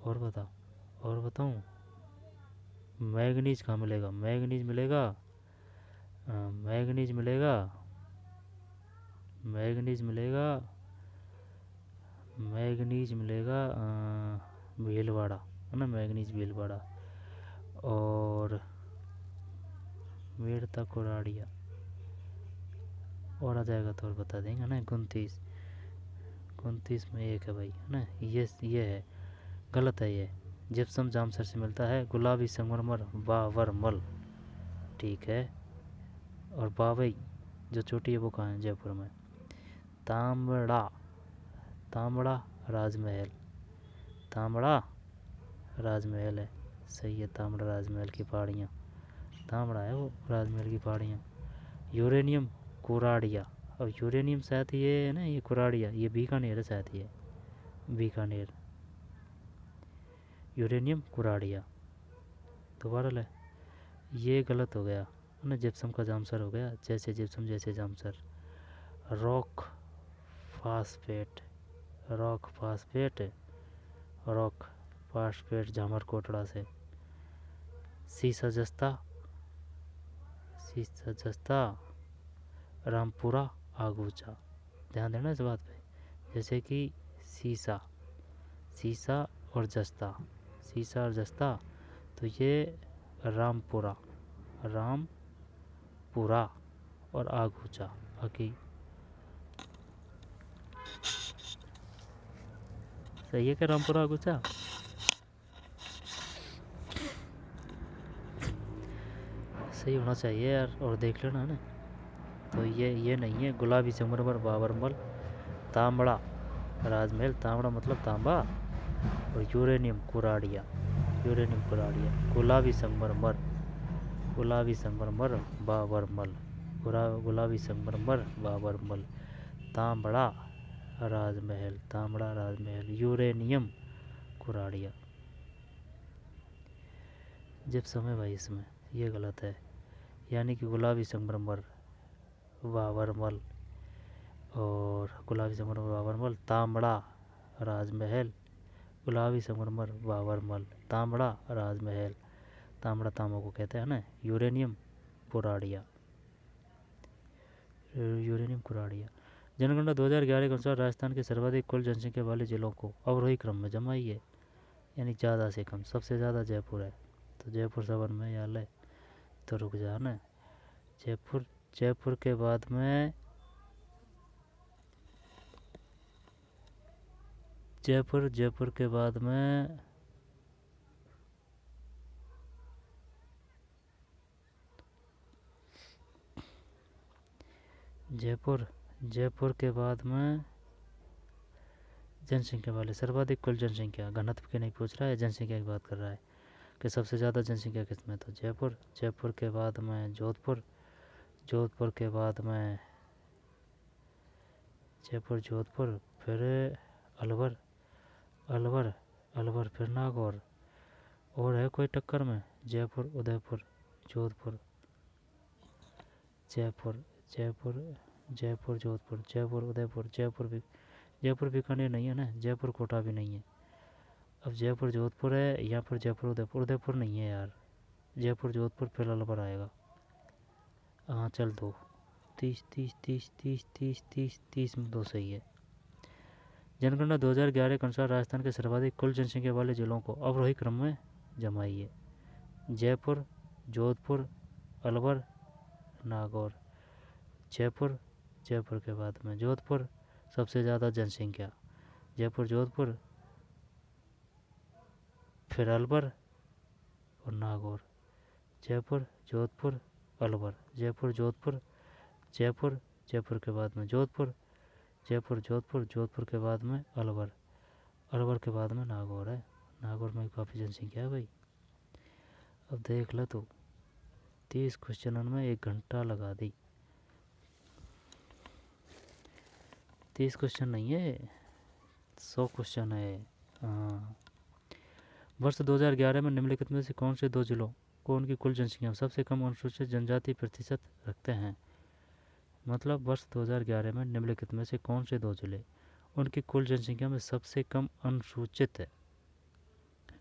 और बताओ, और बताऊँ, मैग्नीज कहाँ मिलेगा, मैग्नीज मिलेगा, मैग्नीज मिलेगा, मैग्नीज मिलेगा, मैग्नीज मिलेगा भीलवाड़ा, है ना, मैग्नीज भीलवाड़ा। और मेड़ता कोराड़िया, और आ जाएगा तो और बता देंगे ना। 29 29 में एक है भाई, है ना, ये है, गलत है ये। जिप्सम जामसर से मिलता है, गुलाबी संगमरमर बावरमल, ठीक है। और बावई जो चोटी है वो कहाँ है, जयपुर में। तांबड़ा, तांबड़ा राजमहल, तांबड़ा राजमहल है, सही है, तांबड़ा राजमहल की पहाड़ियाँ, तांबड़ा है वो राजमहल की पहाड़ियाँ। यूरेनियम कुराड़िया, अब यूरेनियम शायद ये है ना, ये कुराड़िया, ये बीकानेर है शायद, ये बीकानेर। यूरेनियम कुराड़िया दोबारा ले, ये गलत हो गया, है ना, जिप्सम का जामसर हो गया, जैसे जिप्सम जैसे Jamsar. Rock phosphate, rock phosphate, rock phosphate Jhamar Kotra से। सीसा जस्ता, सीसा जस्ता रामपुरा आगूचा, ध्यान देना इस बात पे। जैसे कि सीसा, सीसा और जस्ता, सीसा और जस्ता, तो ये रामपुरा, रामपुरा और आगूचा, बाकी सही है क्या, रामपुरा आगूचा। सही होना चाहिए यार, और देख लेना, है ना। तो ये नहीं है, गुलाबी संगमरमर बाबरमल, तांबड़ा राजमहल, तांबड़ा मतलब तांबा, और यूरेनियम कुराड़िया, यूरेनियम कुराड़िया, गुलाबी संगमरमर, गुलाबी संगमरमर बाबरमल, गुलाबी संगमरमर बाबरमल, तांबड़ा राजमहल, तांबड़ा राजमहल, यूरेनियम कुराड़िया। जब समय भाई इसमें ये गलत है, यानी कि गुलाबी संगमरमर बाबरमल, और गुलाबी संगमरमर बाबरमल, तांबड़ा राजमहल, गुलाबी संगमरमर बाबरमल, तांबड़ा राजमहल, तांबड़ा तांबा को कहते हैं ना। Uranium Kuradia, uranium Kuradia. जनगणना 2011 के अनुसार राजस्थान के सर्वाधिक कुल जनसंख्या वाले जिलों को अवरोही क्रम में जमाइए, यानी ज़्यादा से कम। सबसे ज़्यादा जयपुर है, तो जयपुर 7 में याल है, तो रुक जा ना। जयपुर, जयपुर के बाद में, जयपुर, जयपुर के बाद में जयपुर, जयपुर के बाद में जनसंख्या वाले, सर्वाधिक कुल जनसंख्या, घनत्व की नहीं पूछ रहा है, जनसंख्या की बात कर रहा है कि सबसे ज़्यादा जनसंख्या किस में, तो जयपुर, जयपुर के बाद में जोधपुर, जोधपुर के बाद में जयपुर, जोधपुर, फिर अलवर, अलवर, अलवर, फिर नागौर, और है कोई टक्कर में, जयपुर, उदयपुर, जोधपुर, जयपुर, जयपुर, जयपुर, जोधपुर, जयपुर, उदयपुर, जयपुर भी, जयपुर बीकानेर नहीं है ना, जयपुर कोटा भी नहीं है। अब जयपुर जोधपुर है, यहाँ पर जयपुर उदयपुर, उदयपुर नहीं है यार, जयपुर जोधपुर फिर अलवर आएगा। हाँ चल दो, 30 30 30 30 30 30 30 में 2 सही है। जनगणना 2011 के अनुसार राजस्थान के सर्वाधिक कुल जनसंख्या वाले जिलों को अवरोही क्रम में जमाइए। जयपुर, जोधपुर, अलवर, नागौर। जयपुर, जयपुर के बाद में जोधपुर, सबसे ज़्यादा जनसंख्या, जयपुर, जोधपुर, फिर अलवर, और नागौर। जयपुर, जोधपुर, अलवर। जयपुर, जोधपुर, जयपुर, जयपुर के बाद में जोधपुर, जयपुर, जोधपुर, जोधपुर के बाद में अलवर, अलवर के बाद में नागौर है। नागौर में काफ़ी जनसंख्या है भाई। अब देख लो तो 30 क्वेश्चन में 1 घंटा लगा दी। 30 क्वेश्चन नहीं है, 100 क्वेश्चन है। हाँ। वर्ष 2011 में निम्नलिखित में से कौन से 2 जिलों को उनकी कुल जनसंख्या में सबसे कम अनुसूचित जनजाति प्रतिशत रखते हैं? मतलब वर्ष 2011 में निम्नलिखित में से कौन से 2 जिले उनकी कुल जनसंख्या में सबसे कम अनुसूचित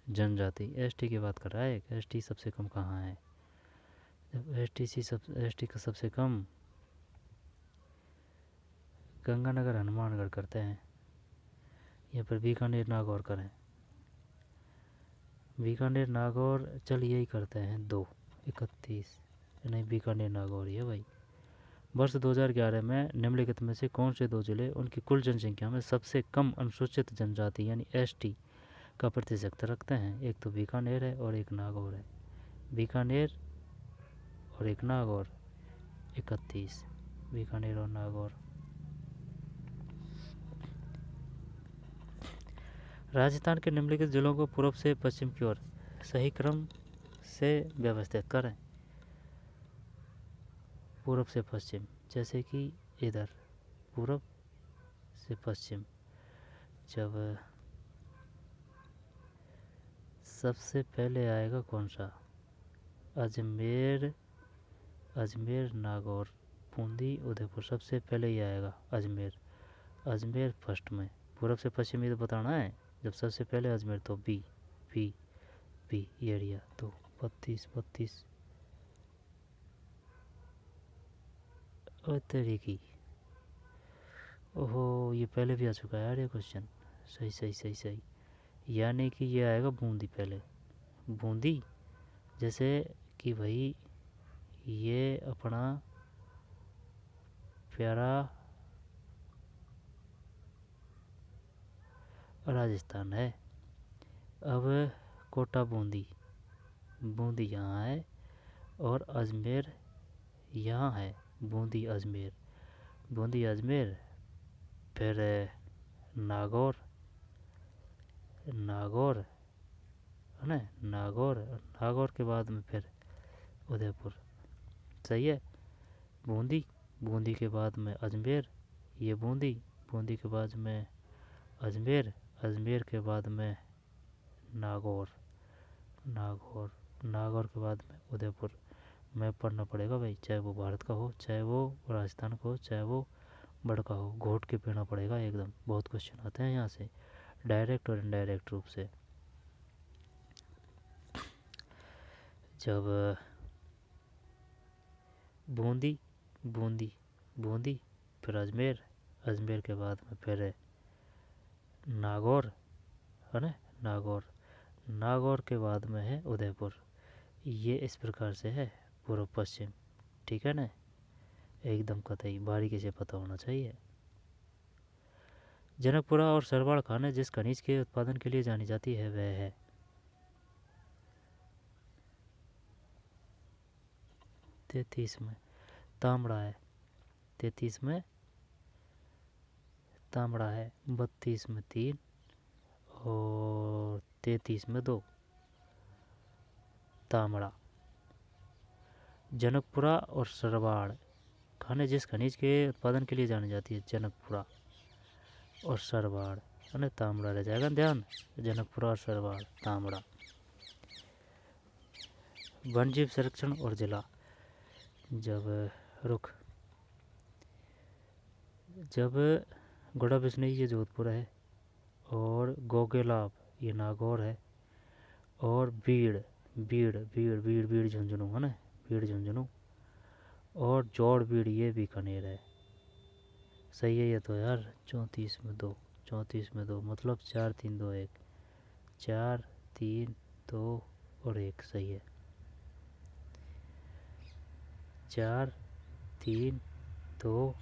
जनजाति, एसटी की बात कर रहा है। एसटी सबसे कम कहाँ है? जब एसटी का सबसे कम गंगानगर हनुमानगढ़ करते हैं, या फिर बीकानेर नागौर करें। बीकानेर नागौर चल यही करते हैं 231, नहीं बीकानेर नागौर ही है भाई। वर्ष 2011 में निम्नलिखित में से कौन से 2 जिले उनकी कुल जनसंख्या में सबसे कम अनुसूचित जनजाति यानी एसटी का प्रतिशत रखते हैं? एक तो बीकानेर है और एक नागौर है। बीकानेर और एक नागौर, 31। बीकानेर और नागौर। राजस्थान के निम्नलिखित जिलों को पूर्व से पश्चिम की ओर सही क्रम से व्यवस्थित करें। पूर्व से पश्चिम, जैसे कि इधर पूर्व से पश्चिम। जब सबसे पहले आएगा कौन सा? अजमेर, अजमेर, नागौर, बूंदी, उदयपुर। सबसे पहले ही आएगा अजमेर। अजमेर फर्स्ट में। पूर्व से पश्चिम ही तो बताना है। जब सबसे पहले अजमेर तो बी बी बी एरिया। तो 32 और तरीकी। ओहो, ये पहले भी आ चुका है यार ये क्वेश्चन। सही सही सही सही, यानी कि ये आएगा बूंदी पहले। बूंदी, जैसे कि भाई ये अपना प्यारा राजस्थान है। अब कोटा बूंदी, बूंदी यहाँ है और अजमेर यहाँ है। बूंदी अजमेर, बूंदी अजमेर, फिर नागौर, नागौर है ना, नागौर, नागौर के बाद में फिर उदयपुर। सही है। बूंदी, बूंदी के बाद में अजमेर, ये बूंदी, बूंदी के बाद में अजमेर, अजमेर के बाद में नागौर, नागौर, नागौर के बाद में उदयपुर। मैप पढ़ना पड़ेगा भाई, चाहे वो भारत का हो, चाहे वो राजस्थान का हो, चाहे वो बड़का हो, घोट के पीना पड़ेगा एकदम। बहुत क्वेश्चन आते हैं यहाँ से, डायरेक्ट और इनडायरेक्ट रूप से। जब बूंदी, बूंदी, बूंदी, फिर अजमेर, अजमेर के बाद में फिर नागौर है ना, नागौर, नागौर के बाद में है उदयपुर। ये इस प्रकार से है पूर्व पश्चिम। ठीक है ना, एकदम कतई बारीकी से पता होना चाहिए। जनकपुरा और सरवाड़ खाने जिस खनिज के उत्पादन के लिए जानी जाती है वह है? 33 में तांबड़ा है, 33 में तांबड़ा है, 32 में 3 और 33 में 2 तांबड़ा। जनकपुरा और सरवाड़ खाने जिस खनिज के उत्पादन के लिए जानी जाती है? जनकपुरा और सरवाड़ है ना, तांबड़ा रह जाएगा ध्यान। जनकपुरा और सरवाड़, तांबड़ा। वन जीव संरक्षण और जिला, जब रुख, जब गोड़ा बिस्नई ये जोधपुर है और गोगेलाब ये नागौर है और बीड़, बीड़ बीड़ बीड़ बीड़ झुंझुनू है ना, बीड़ झुंझुनू और जोड़ बीड़ ये बीकानेर है। सही है ये तो यार। 34 में 2, 34 में 2 मतलब 4 3 2 1, 4 3 2 और 1। सही है, 4 3 2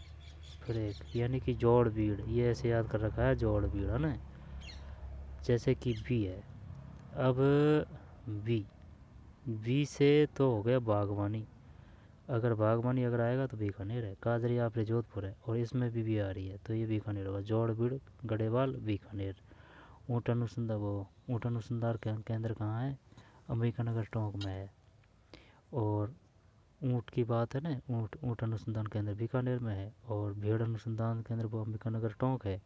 फिर 1, यानी कि जोड़ बीड़। ये ऐसे याद कर रखा है, जोड़ बीड़ है ना, जैसे कि बी है। अब बी, बी से तो हो गया बागवानी, अगर बागवानी अगर आएगा तो बीकानेर है। काजरी आपरे जोधपुर है और इसमें भी आ रही है तो ये बीकानेर होगा। जोड़बीड़ गढ़ेवाल बीकानेर। ऊँट अनुसंधान ऊँट अनुसंधान केंद्र कहाँ है? अंबिकानगर टोंक में है। और ऊँट की बात है ना, ऊँट ऊँट अनुसंधान केंद्र बीकानेर में है और भेड़ अनुसंधान केंद्र वो अंबिकानगर टोंक है।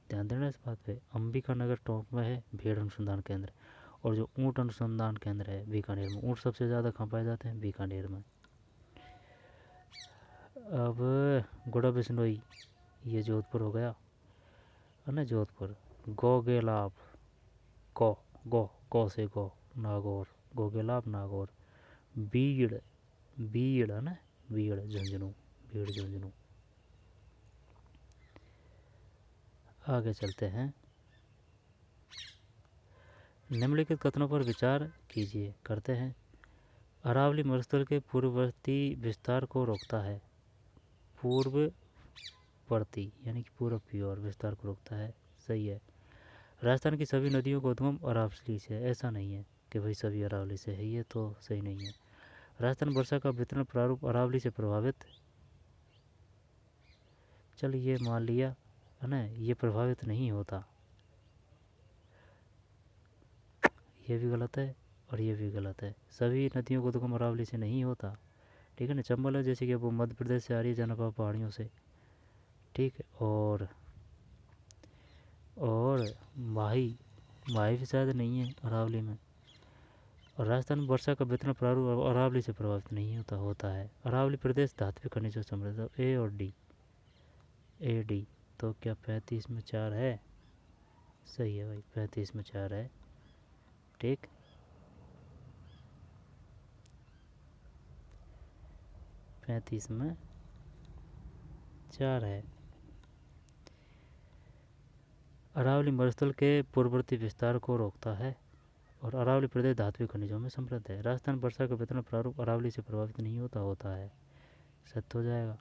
ध्यान देना इस बात पे, अंबिकानगर टोंक में है भेड़ अनुसंधान केंद्र। और जो ऊँट अनुसंधान केंद्र है बीकानेर में। ऊँट सबसे ज़्यादा कहाँ पाए जाते हैं? बीकानेर में। अब गुड़ा बिश्नोई, ये जोधपुर हो गया है ना, जोधपुर। गोगेलाब, गो गो से गो, नागौर, गोगेलाब नागौर। बीड़, बीड़ है ना, बीड़ झुंझुनू, बीड़ झुंझुनू। आगे चलते हैं। निम्नलिखित कथनों पर विचार कीजिए, करते हैं। अरावली मरुस्थल के पूर्ववर्ती विस्तार को रोकता है। पूर्ववर्ती यानी कि पूर्व की ओर विस्तार को रोकता है, सही है। राजस्थान की सभी नदियों का उद्गम अरावली से है, ऐसा नहीं है कि भाई सभी अरावली से है, ये तो सही नहीं है। राजस्थान वर्षा का वितरण प्रारूप अरावली से प्रभावित, चल ये मान लिया है ना, ये प्रभावित नहीं होता, ये भी गलत है और ये भी गलत है। सभी नदियों को उद्गम अरावली से नहीं होता, ठीक है ना। चंबल है जैसे कि वो मध्य प्रदेश से आ रही है, जनपा पहाड़ियों से, ठीक है। और माही, माही भी शायद नहीं है अरावली में। और राजस्थान में वर्षा का वितरण प्रारूप अरावली से प्रभावित नहीं होता है। अरावली प्रदेश धात्विक खनिजों से समृद्ध है। ए और डी, ए डी। तो क्या 35 में 4 है? सही है भाई, 35 में 4 है, ठीक। 35 में 4 है। अरावली मरुस्थल के पूर्ववर्ती विस्तार को रोकता है और अरावली प्रदेश धात्विक खनिजों में समृद्ध है। राजस्थान वर्षा का वितरण प्रारूप अरावली से प्रभावित नहीं होता है, सत्य हो जाएगा।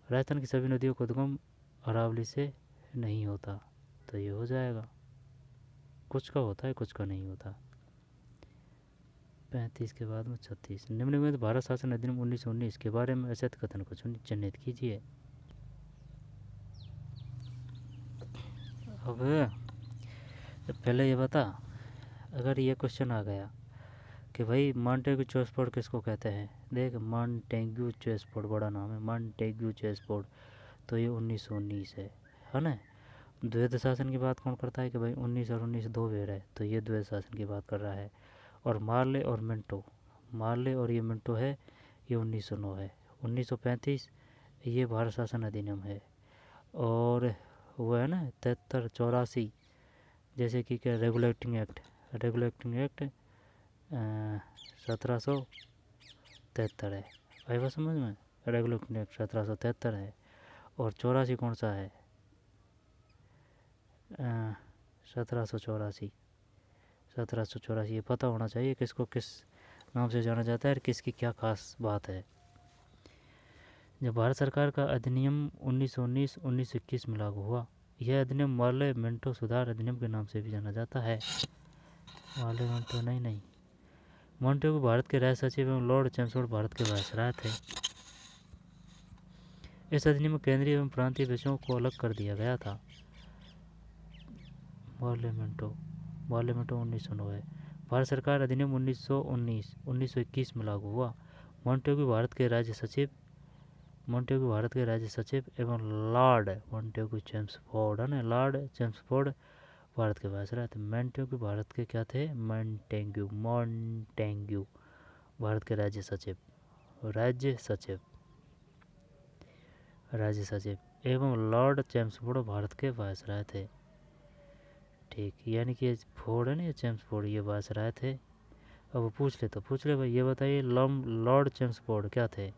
राजस्थान की सभी नदियों का उद्गम अरावली से नहीं होता, तो ये हो जाएगा। कुछ का होता है, कुछ का नहीं होता। 35 के बाद में 36। निम्न में भारत शासन अधिनियम 1919 के बारे में असत्य कथन को चिन्हित कीजिए। अब पहले ये बता, अगर ये क्वेश्चन आ गया कि भाई मॉन्टेग्यू चेसफोर्ड किसको कहते हैं, देख मॉन्टेग्यू चेसफोर्ड बड़ा नाम है, मॉन्टेग्यू चेसफोर्ड, तो ये 1919 है ना। द्वैध शासन की बात कौन करता है कि भाई 19 और 19 दो वेर है, तो ये द्वैध शासन की बात कर रहा है। और मार्ले और मिंटो, मार्ले और ये मिंटो है, ये 1909 है। 1935 ये भारत शासन अधिनियम है। और वो है ना 73 84, जैसे कि क्या रेगुलेटिंग एक्ट, रेगुलेटिंग एक्ट 1773 है। आई बात समझ में, रेगुलेटिंग एक्ट 1773 है। और 84 कौन सा है? 1784, 1784। ये पता होना चाहिए किसको किस नाम से जाना जाता है और किसकी क्या खास बात है। जब भारत सरकार का अधिनियम 1919 1921 में लागू हुआ, यह अधिनियम मार्ले मिंटो सुधार अधिनियम के नाम से भी जाना जाता है। मार्ले मिंटो नहीं, मॉन्टेग्यू भारत के राज्य सचिव एवं लॉर्ड चैंसलर भारत के वायसराय थे। इस अधिनियम में केंद्रीय एवं प्रांतीय विषयों को अलग कर दिया गया था। मार्ले मिंटो 1909 है। भारत सरकार अधिनियम 1919 1921 में लागू हुआ। मॉन्टेग्यू भारत के राज्य सचिव एवं लॉर्ड मॉन्टेग्यू चेम्सफोर्ड है ना, लॉर्ड चेम्सफोर्ड भारत के वायसराय थे। मॉन्टेग्यू भारत के क्या थे? मॉन्टेग्यू भारत के राज्य सचिव एवं लॉर्ड चेम्सफोर्ड भारत के वायसराय थे, ठीक। यानी कि फोर्ड है ना, ये चेम्सफोर्ड, ये वायसराय थे। अब पूछ ले भाई, ये बताइए लॉर्ड चेम्सफोर्ड क्या थे?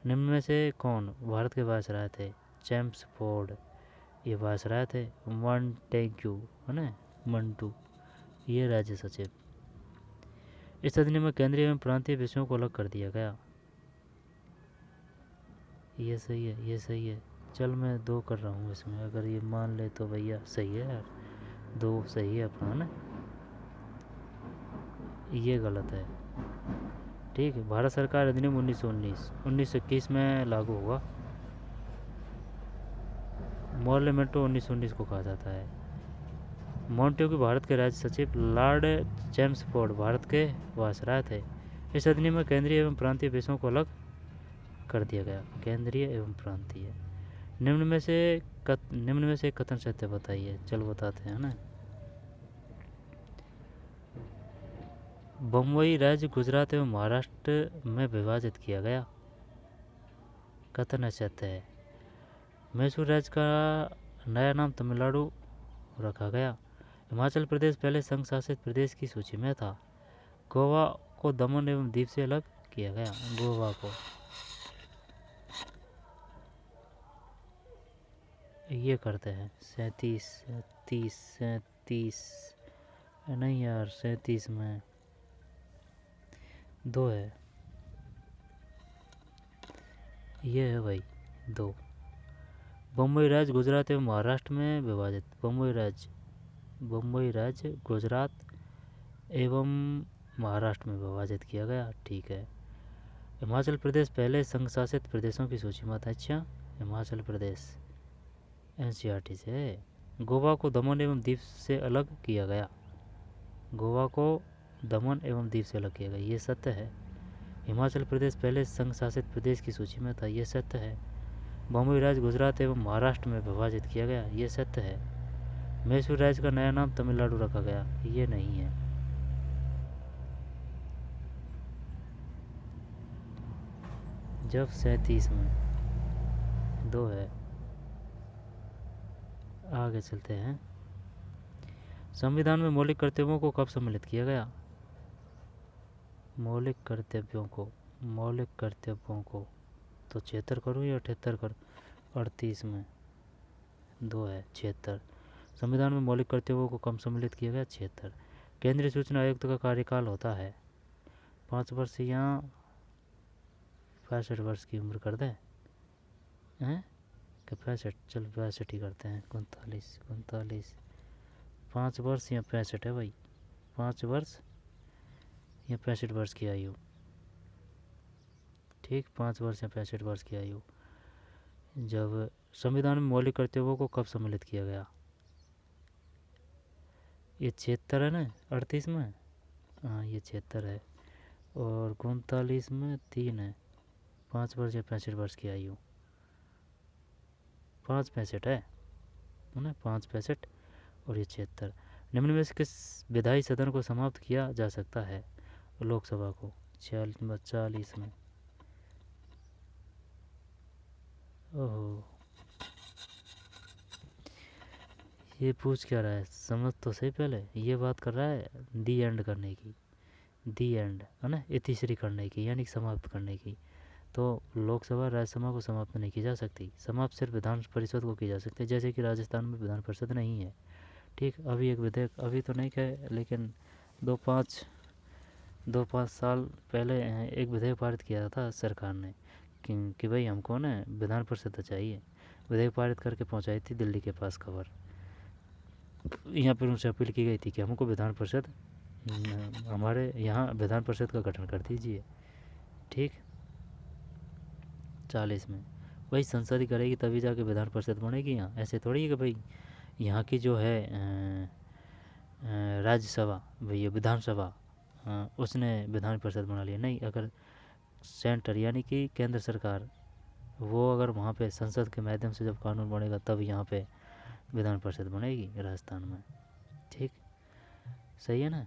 निम्न में से कौन भारत के वायसराय थे? चेम्सफोर्ड ये वायसराय थे, मॉन्टेग्यू है ना, मंटू ये राज्य सचिव। इस अधिनियम में केंद्रीय एवं प्रांतीय विषयों को अलग कर दिया गया। ये सही है। चल मैं 2 कर रहा हूँ इसमें, अगर ये मान ले तो भैया सही है यार, 2 सही है अपना, है ना। ये गलत है, ठीक है। भारत सरकार अधिनियम 1919 में लागू हुआ। मॉर्लेमेंटो 1919 को कहा जाता है। मॉन्टेग्यू भारत के राज्य सचिव, लॉर्ड चैम्सफोर्ड भारत के वायसराय थे। इस अधिनियम में केंद्रीय एवं प्रांतीय विषयों को अलग कर दिया गया। केंद्रीय एवं प्रांतीय। निम्न में से कथन सत्य बताइए। चलो बताते हैं ना। बम्बई राज्य गुजरात एवं महाराष्ट्र में विभाजित किया गया। कथन सत्य है। मैसूर राज्य का नया नाम तमिलनाडु रखा गया। हिमाचल प्रदेश पहले संघ शासित प्रदेश की सूची में था। गोवा को दमन एवं दीव से अलग किया गया। गोवा को ये करते हैं। 37 नहीं यार, 37 में 2 है। ये है भाई 2। बम्बई राज्य गुजरात एवं महाराष्ट्र में विभाजित। बम्बई राज्य गुजरात एवं महाराष्ट्र में विभाजित किया गया। ठीक है। हिमाचल प्रदेश पहले संघ शासित प्रदेशों की सूची में था। अच्छा, हिमाचल प्रदेश एनसीईआरटी से है। गोवा को दमन एवं दीव से अलग किया गया। गोवा को दमन एवं दीव से अलग किया गया। ये सत्य है। हिमाचल प्रदेश पहले संघ शासित प्रदेश की सूची में था। ये सत्य है। बम्बई राज्य गुजरात एवं महाराष्ट्र में विभाजित किया गया। ये सत्य है। मैसूर राज्य का नया नाम तमिलनाडु रखा गया। ये नहीं है। जब 37 में 2 है। आगे चलते हैं। संविधान में मौलिक कर्तव्यों को कब सम्मिलित किया गया। मौलिक कर्तव्यों को तो 76 करूँ या 78 करूँ। 38 में 2 है। 76। संविधान में मौलिक कर्तव्यों को कब सम्मिलित किया गया। 76। केंद्रीय सूचना आयुक्त का कार्यकाल होता है 5 वर्ष या 65 वर्ष की उम्र कर दें हैं क्या। 65, चल 62 ही करते हैं। 39 5 वर्ष या 65 है भाई। 5 वर्ष या 65 वर्ष की आयु। ठीक, 5 वर्ष या 65 वर्ष की आयु। जब संविधान में मौलिक कर्तव्यों को कब सम्मिलित किया गया। ये 76 है ना। 38 में हाँ ये 76 है। और 39 में 3 है। 5 वर्ष या 65 वर्ष की आयु। 5 65 है ना। 5 65 और ये 76। निम्न में से किस विधायी सदन को समाप्त किया जा सकता है। लोकसभा को। 40 में। ओहो, ये पूछ क्या रहा है। समझ तो सही। पहले ये बात कर रहा है दी एंड करने की। दी एंड है ना, इतिश्री करने की, यानी समाप्त करने की। तो लोकसभा राज्यसभा को समाप्त नहीं की जा सकती। समाप्त सिर्फ विधान परिषद को की जा सकती है। जैसे कि राजस्थान में विधान परिषद नहीं है। ठीक, अभी एक विधेयक अभी तो नहीं है, लेकिन 2-5 साल पहले एक विधेयक पारित किया था सरकार ने कि भाई हमको ना विधान परिषद चाहिए। विधेयक पारित करके पहुंचाई थी दिल्ली के पास खबर। यहाँ पर उनसे अपील की गई थी कि हमको विधान परिषद, हमारे यहाँ विधान परिषद का गठन कर दीजिए। ठीक, 40 में वही संसद ही करेगी तभी जाके विधान परिषद बनेगी। यहाँ ऐसे थोड़ी है कि भाई यहाँ की जो है राज्यसभा, भैया विधानसभा, उसने विधान परिषद बना लिया। नहीं, अगर सेंटर यानी कि केंद्र सरकार वो अगर वहाँ पे संसद के माध्यम से जब कानून बनेगा तब यहाँ पे विधान परिषद बनेगी राजस्थान में। ठीक, सही है ना।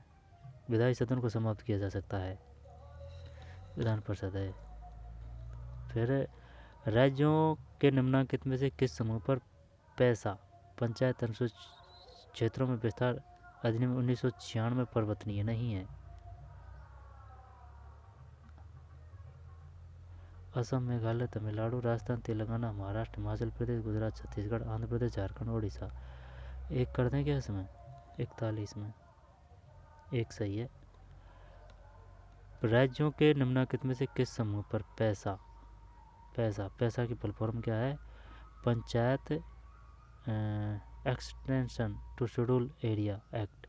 विधायी सदन को समाप्त किया जा सकता है, विधान परिषद है। फिर राज्यों के निम्नलिखित में से किस समूह पर पैसा पंचायत अनुसूचित क्षेत्रों में विस्तार अधिनियम 1996 परिवर्तनीय नहीं है। असम, मेघालय, तमिलनाडु, राजस्थान, तेलंगाना, महाराष्ट्र, हिमाचल प्रदेश, गुजरात, छत्तीसगढ़, आंध्र प्रदेश, झारखंड, उड़ीसा। एक कर दें क्या इसमें। 41 में 1 सही है। राज्यों के निम्नलिखित में से किस समूह पर पैसा की फुल फॉर्म क्या है। Panchayat extension to schedule area act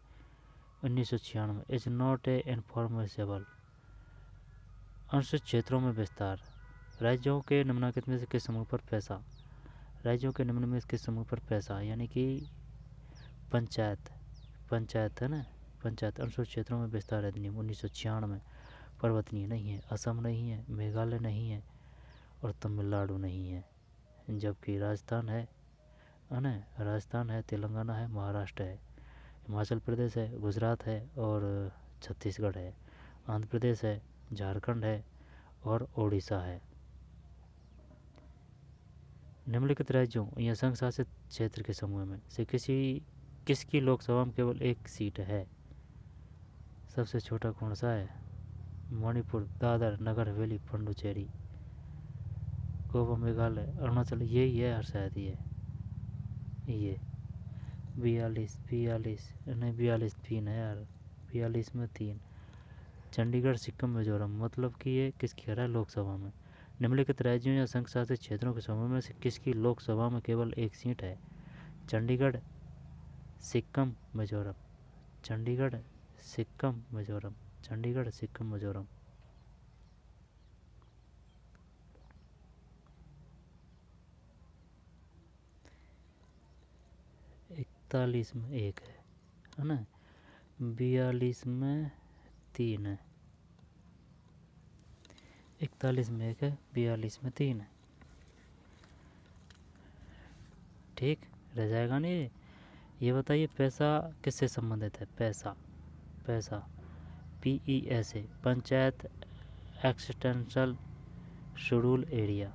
1996 is not a informable. अनुसूचित क्षेत्रों में विस्तार। राज्यों के निम्नलिखित में से किस समूह पर पैसा, राज्यों के निम्न में किस समूह पर पैसा, यानी कि पंचायत, पंचायत है ना, पंचायत अनुसूचित क्षेत्रों में विस्तार अधिनियम 1996। पर्वतनीय नहीं है, असम नहीं है, मेघालय नहीं है और तमिलनाडु नहीं है, जबकि राजस्थान है ना, राजस्थान है, तेलंगाना है, महाराष्ट्र है, हिमाचल प्रदेश है, गुजरात है और छत्तीसगढ़ है, आंध्र प्रदेश है, झारखंड है और ओडिशा है। निम्नलिखित राज्यों या संघ शासित क्षेत्र के समूह में से किसकी लोकसभा में केवल एक सीट है? सबसे छोटा कौन सा है? मणिपुर, दादर नगर हवेली, पुडुचेरी, गोवा, मेघालय, अरुणाचल, यही है हर शायद ये 42 नहीं 42 3 है यार, 42 में 3। चंडीगढ़, सिक्किम, मिजोरम, मतलब कि ये किसकी है लोकसभा में? निम्नलिखित राज्यों या संघ शासित क्षेत्रों के समूह में से किसकी लोकसभा में केवल एक सीट है? चंडीगढ़, सिक्किम, मिजोरम, चंडीगढ़, सिक्किम, मिजोरम, चंडीगढ़, सिक्किम, मिजोरम। इकतालीस में एक है ना, 42 में 3 है, 41 में एक है, 42 में 3 है। ठीक रह जाएगा नहीं? ये बताइए पैसा किससे संबंधित है? पैसा, पैसा PESA, panchayat extension schedule area,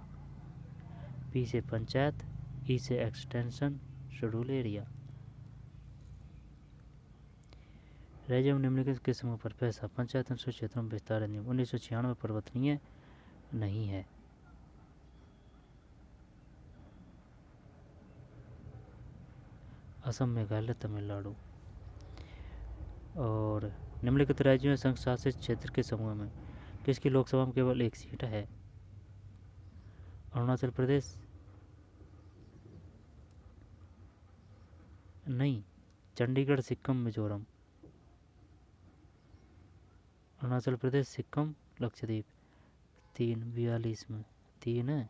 P से पंचायत, E से एक्सटेंशन शेड्यूल एरिया। राज्य में निम्नलिखित किस समूह पर पैसा पंचायत अनुसूचित क्षेत्रों में विस्तार अधिनियम 1996 परिवर्तनीय नहीं है? असम, मेघालय, तमिलनाडु। और निम्नलिखित राज्यों में संघ शासित क्षेत्र के समूह में किसकी लोकसभा में केवल एक सीट है? अरुणाचल प्रदेश नहीं, चंडीगढ़, सिक्किम, मिजोरम। अरुणाचल प्रदेश, सिक्किम, लक्षद्वीप। 42 में 3 है,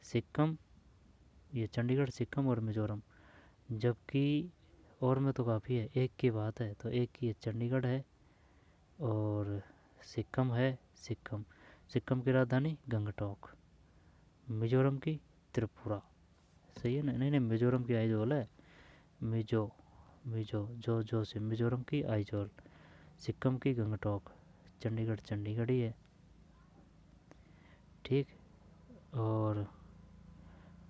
सिक्किम, ये चंडीगढ़, सिक्किम और मिजोरम, जबकि और में तो काफ़ी है, एक की बात है तो एक की चंडीगढ़ है और सिक्किम है, सिक्किम, सिक्किम की राजधानी गंगटोक, मिजोरम की त्रिपुरा। सही है ना? नहीं नहीं, मिजोरम की आइजोल है, मिजो मिजो जो से मिजोरम की आइजोल, सिक्किम की गंगटोक, चंडीगढ़ चंडीगढ़ ही है। ठीक। और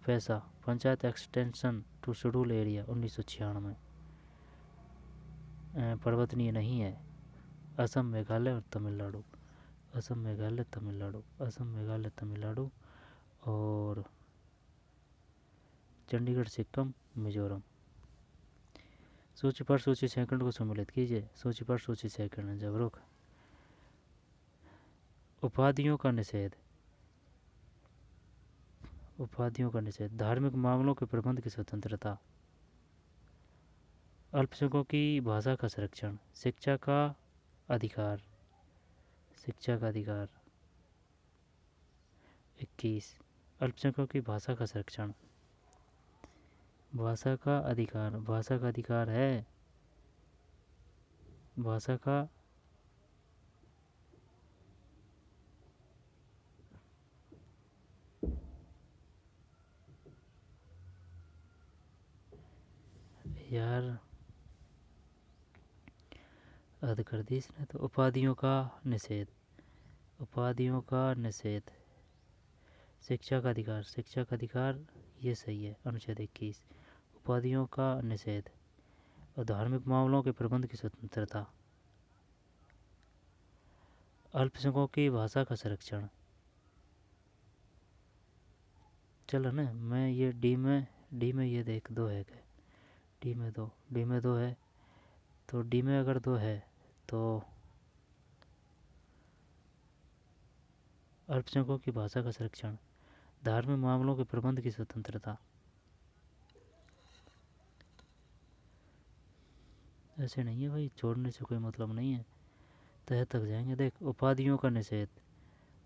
पैसा panchayat extension to schedule area 1996 पर्वतनीय नहीं है। असम, मेघालय और तमिलनाडु, असम, मेघालय, तमिलनाडु, असम, मेघालय, तमिलनाडु और चंडीगढ़, सिक्किम, मिजोरम। सूची पर सूची सेकंड को सम्मिलित कीजिए। सूची पर सूची सेकंड जब रुक। उपाधियों का निषेध, उपाधियों का निषेध, धार्मिक मामलों के प्रबंध की स्वतंत्रता, अल्पसंख्यकों की भाषा का संरक्षण, शिक्षा का अधिकार, शिक्षा का अधिकार। 21 अल्पसंख्यकों की भाषा का संरक्षण, भाषा का अधिकार, भाषा का अधिकार है, भाषा का यार हद कर दी इसने तो। उपाधियों का निषेध, उपाधियों का निषेध, शिक्षा का अधिकार, शिक्षा का अधिकार ये सही है अनुच्छेद 21। उपाधियों का निषेध और धार्मिक मामलों के प्रबंध की स्वतंत्रता, अल्पसंख्यकों की भाषा का संरक्षण। चलो ना, मैं ये डी में ये देख 2 है क्या? डी में 2 है तो डी में अगर 2 है तो अल्पसंख्यकों की भाषा का संरक्षण, धार्मिक मामलों के प्रबंध की स्वतंत्रता। ऐसे नहीं है भाई, छोड़ने से कोई मतलब नहीं है, तह तक जाएंगे। देख, उपाधियों का निषेध,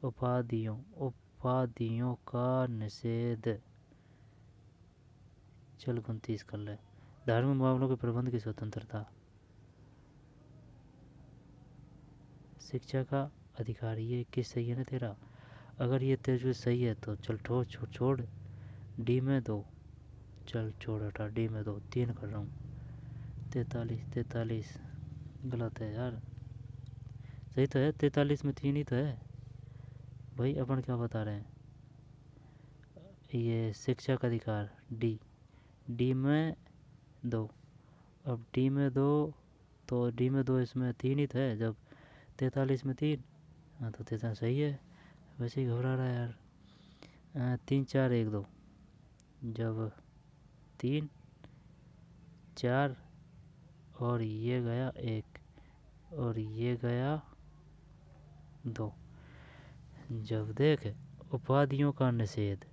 उपाधियों का निषेध। चल 29 कर ले। धार्मिक मामलों के प्रबंध की स्वतंत्रता। शिक्षा का अधिकार, ये किस सही है ना तेरा? अगर ये तेजस्वी सही है तो चल छोड़ डी में 2, चल छोड़ हटा, डी में 2, 3 कर रहा हूँ। 43 गलत है यार, सही तो है, 43 में 3 ही तो है भाई। अपन क्या बता रहे हैं? ये शिक्षा का अधिकार डी में 2, अब डी में 2 तो डी में 2 इसमें 3 ही तो है, जब 43 में 3, हाँ तो 43 सही है। वैसे ही घबरा रहा है यार। 3 4 1 2, जब 3 4 और ये गया 1 और ये गया 2, जब देख उपाधियों का निषेध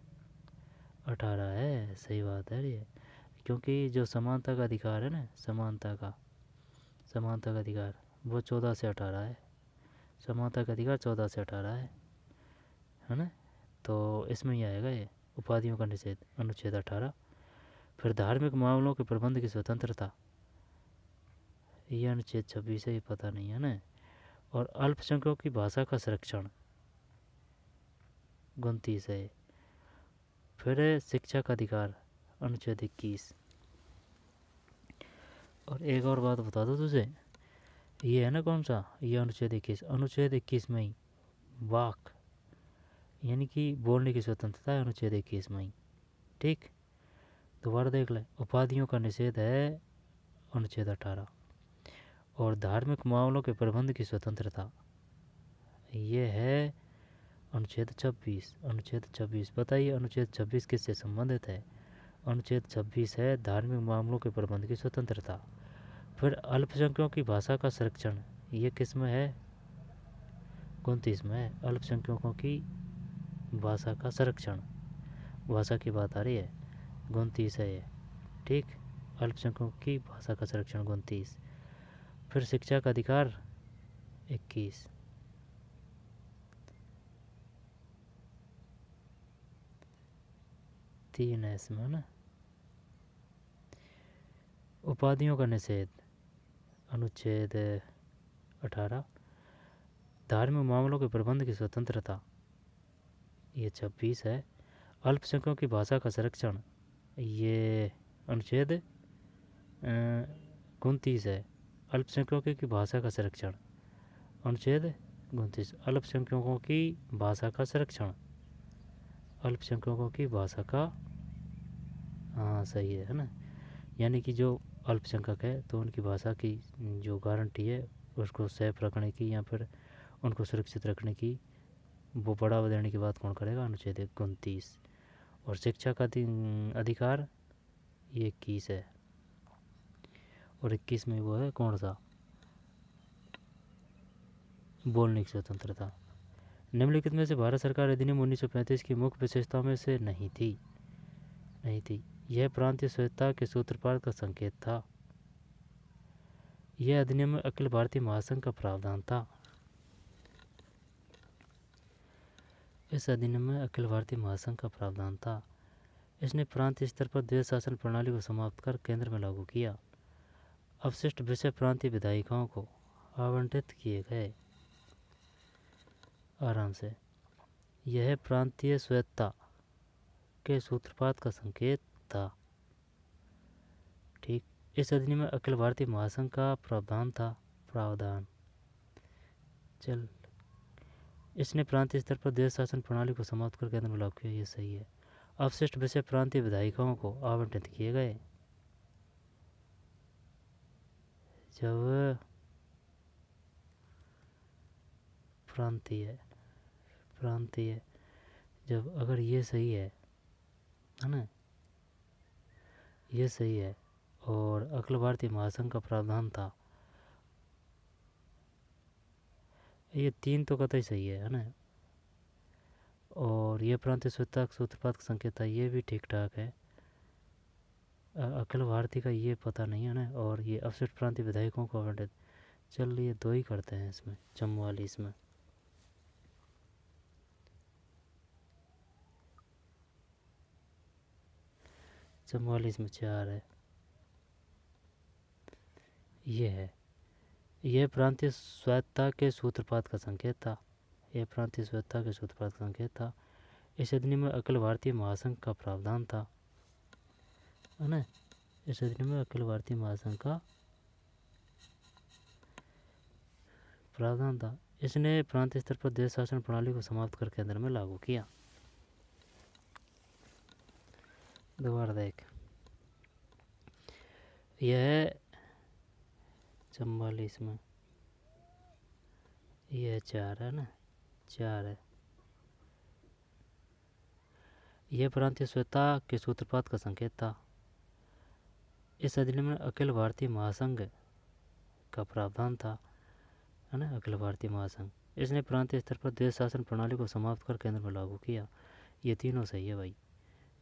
18 है। सही बात है ये, क्योंकि जो समानता का अधिकार है ना, समानता का अधिकार वो 14 से 18 है। समानता का अधिकार 14 से 18 है ना, तो इसमें ही आएगा ये उपाधियों का निषेध, अनुच्छेद 18। फिर धार्मिक मामलों के प्रबंध की स्वतंत्रता, ये अनुच्छेद 26 है, ये पता नहीं है ना। और अल्पसंख्यकों की भाषा का संरक्षण 29 है। फिर है शिक्षा का अधिकार, अनुच्छेद 21। और एक और बात बता दो तुझे, ये है ना कौन सा, ये अनुच्छेद 21। अनुच्छेद 21 में ही वाक यानी कि बोलने की स्वतंत्रता है, अनुच्छेद 21 में ही। ठीक, दोबारा देख ले। उपाधियों का निषेध है अनुच्छेद 18, और धार्मिक मामलों के प्रबंध की स्वतंत्रता ये है अनुच्छेद 26। अनुच्छेद 26 बताइए, अनुच्छेद 26 किससे संबंधित है? अनुच्छेद 26 है धार्मिक मामलों के प्रबंध की स्वतंत्रता। फिर अल्पसंख्यकों की भाषा का संरक्षण, ये किस में है? 29 में है। अल्पसंख्यकों की भाषा का संरक्षण, भाषा की बात आ रही है, 29 है ये। ठीक, अल्पसंख्यकों की भाषा का संरक्षण 29। फिर शिक्षा का अधिकार 21। तीन है इसमें ना। उपाधियों का निषेध अनुच्छेद 18। धार्मिक मामलों के प्रबंध की स्वतंत्रता ये 26 है। अल्पसंख्यकों की भाषा का संरक्षण ये अनुच्छेद 29 है। अल्पसंख्यकों की भाषा का संरक्षण अनुच्छेद 29। अल्पसंख्यकों की भाषा का संरक्षण, अल्पसंख्यकों की भाषा का, हाँ सही है ना। यानी कि जो अल्पसंख्यक है तो उनकी भाषा की जो गारंटी है उसको सेफ रखने की या फिर उनको सुरक्षित रखने की, वो बढ़ावा देने की बात कौन करेगा? अनुच्छेद 29। और शिक्षा का अधिकार ये 21 है, और 21 में वो है कौन सा? बोलने की स्वतंत्रता। निम्नलिखित में से भारत सरकार अधिनियम 1935 की मुख्य विशेषताओं में से नहीं थी। यह प्रांतीय स्वायत्तता के सूत्रपात का संकेत था। यह अधिनियम में अखिल भारतीय महासंघ का प्रावधान था। इस अधिनियम में अखिल भारतीय महासंघ का प्रावधान था। इसने प्रांतीय स्तर पर द्वैध शासन प्रणाली को समाप्त कर केंद्र में लागू किया। अवशिष्ट विषय प्रांतीय विधायिकाओं को आवंटित किए गए। आराम से, यह प्रांतीय स्वायत्तता के सूत्रपात का संकेत था। ठीक, इस अधिनियम में अखिल भारतीय महासंघ का प्रावधान था। चल, इसने प्रांतीय स्तर पर द्वैध शासन प्रणाली को समाप्त कर केंद्र में लागू किया, ये सही है। अवशिष्ट विषय प्रांतीय विधायिकाओं को आवंटित किए गए। जब प्रांतीय जब अगर ये सही है ना, ये सही है, और अखिल भारतीय महासंघ का प्रावधान था, ये 3 तो कतई सही है ना। और ये प्रांतीय स्वायत्तता सूत्रपात का संकेत था, ये भी ठीक ठाक है। अखिल भारतीय का ये पता नहीं है ना, और ये अवशिष्ट प्रांतीय विधायकों को आवंटित, चल ये 2 ही करते हैं इसमें, जम्मू वाली इसमें। 44 में 4 है। ये है, यह प्रांतीय स्वायत्तता के सूत्रपात का संकेत था। यह प्रांतीय स्वायत्तता के सूत्रपात का संकेत था। इस अधिनियम में अखिल भारतीय महासंघ का प्रावधान था, है ना। इस अधिनियम में अखिल भारतीय महासंघ का प्रावधान था। इसने प्रांतीय स्तर पर देश शासन प्रणाली को समाप्त कर केंद्र में लागू किया। दोबारा देख, यह 44 में यह 4 है ना, 4 है। यह प्रांतीय स्वायत्तता के सूत्रपात का संकेत था। इस अधिनियम में अखिल भारतीय महासंघ का प्रावधान था, है ना, अखिल भारतीय महासंघ। इसने प्रांतीय स्तर पर देश शासन प्रणाली को समाप्त कर केंद्र में लागू किया। ये तीनों सही है भाई।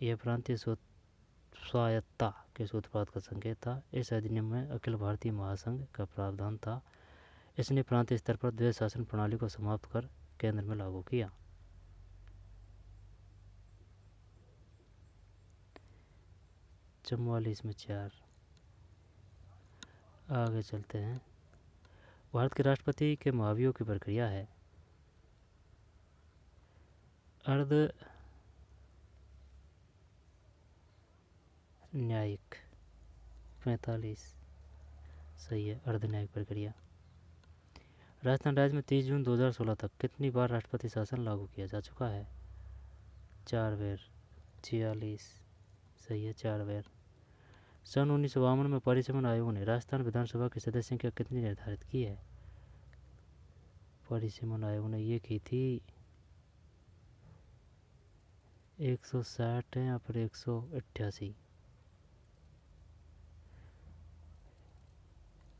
यह प्रांतीय स्वायत्तता के सूत्रपात का संकेत था। इस अधिनियम में अखिल भारतीय महासंघ का प्रावधान था। इसने प्रांतीय स्तर पर द्वैध शासन प्रणाली को समाप्त कर केंद्र में लागू किया। चौवालीस में 4। आगे चलते हैं। भारत के राष्ट्रपति के महाभियोग की प्रक्रिया है अर्ध न्यायिक। 45 सही है, अर्ध न्यायिक प्रक्रिया। राजस्थान राज्य में 30 जून 2016 तक कितनी बार राष्ट्रपति शासन लागू किया जा चुका है? 4 बार। 46 सही है, 4 बार। सन 1952 में परिसीमन आयोग ने राजस्थान विधानसभा की सदस्य संख्या कितनी निर्धारित की है? परिसीमन आयोग ने ये की थी 160 है या फिर 188।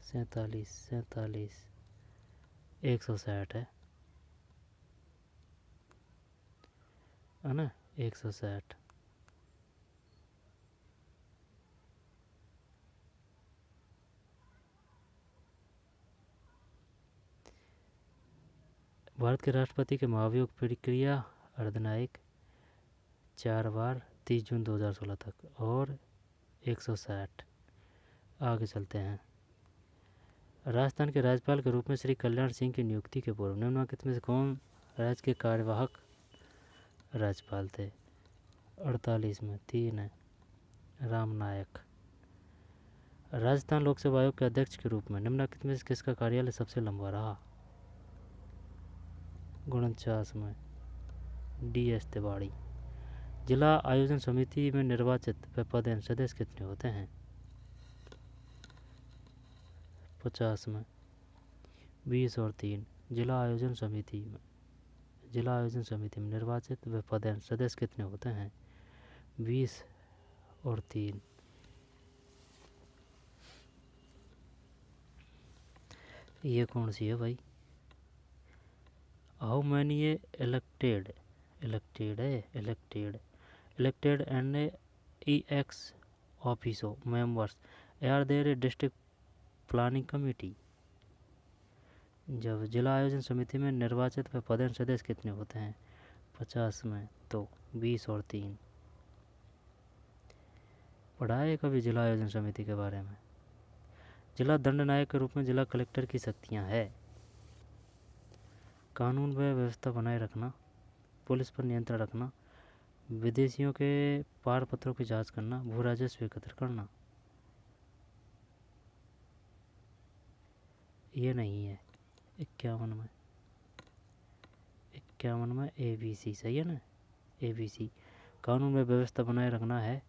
47 160 है ना, 160। भारत के राष्ट्रपति के महाभियोग प्रक्रिया अर्धन्यायिक 4 बार 30 जून 2016 तक और 160। आगे चलते हैं। राजस्थान के राज्यपाल के रूप में श्री कल्याण सिंह की नियुक्ति के पूर्व निम्नलिखित में से कौन राज्य के कार्यवाहक राज्यपाल थे? 48 में 3 है, राम नायक। राजस्थान लोक सेवा आयोग के अध्यक्ष के रूप में निम्नलिखित में से किसका कार्यालय सबसे लंबा रहा? 49 में DS तिवाड़ी। जिला आयोजन समिति में निर्वाचित व पदेन सदस्य कितने होते हैं? 50 में 20 और 3। जिला आयोजन समिति में निर्वाचित व पदेन सदस्य कितने होते हैं? 20 और 3। ये कौन सी है भाई? How many elected and EX officio members are there district planning committee. जब जिला आयोजन समिति में निर्वाचित व पदेन सदस्य कितने होते हैं? 50 में तो 20 और 3। पढ़ा है कभी जिला आयोजन समिति के बारे में? जिला दंड नायक के रूप में जिला कलेक्टर की शक्तियां है कानून व व्यवस्था बनाए रखना, पुलिस पर नियंत्रण रखना, विदेशियों के पार पत्रों की जांच करना, भू राजस्व एकत्र करना। ये नहीं है। 51 में ABC सही है ना, ABC। कानून में व्यवस्था बनाए रखना है,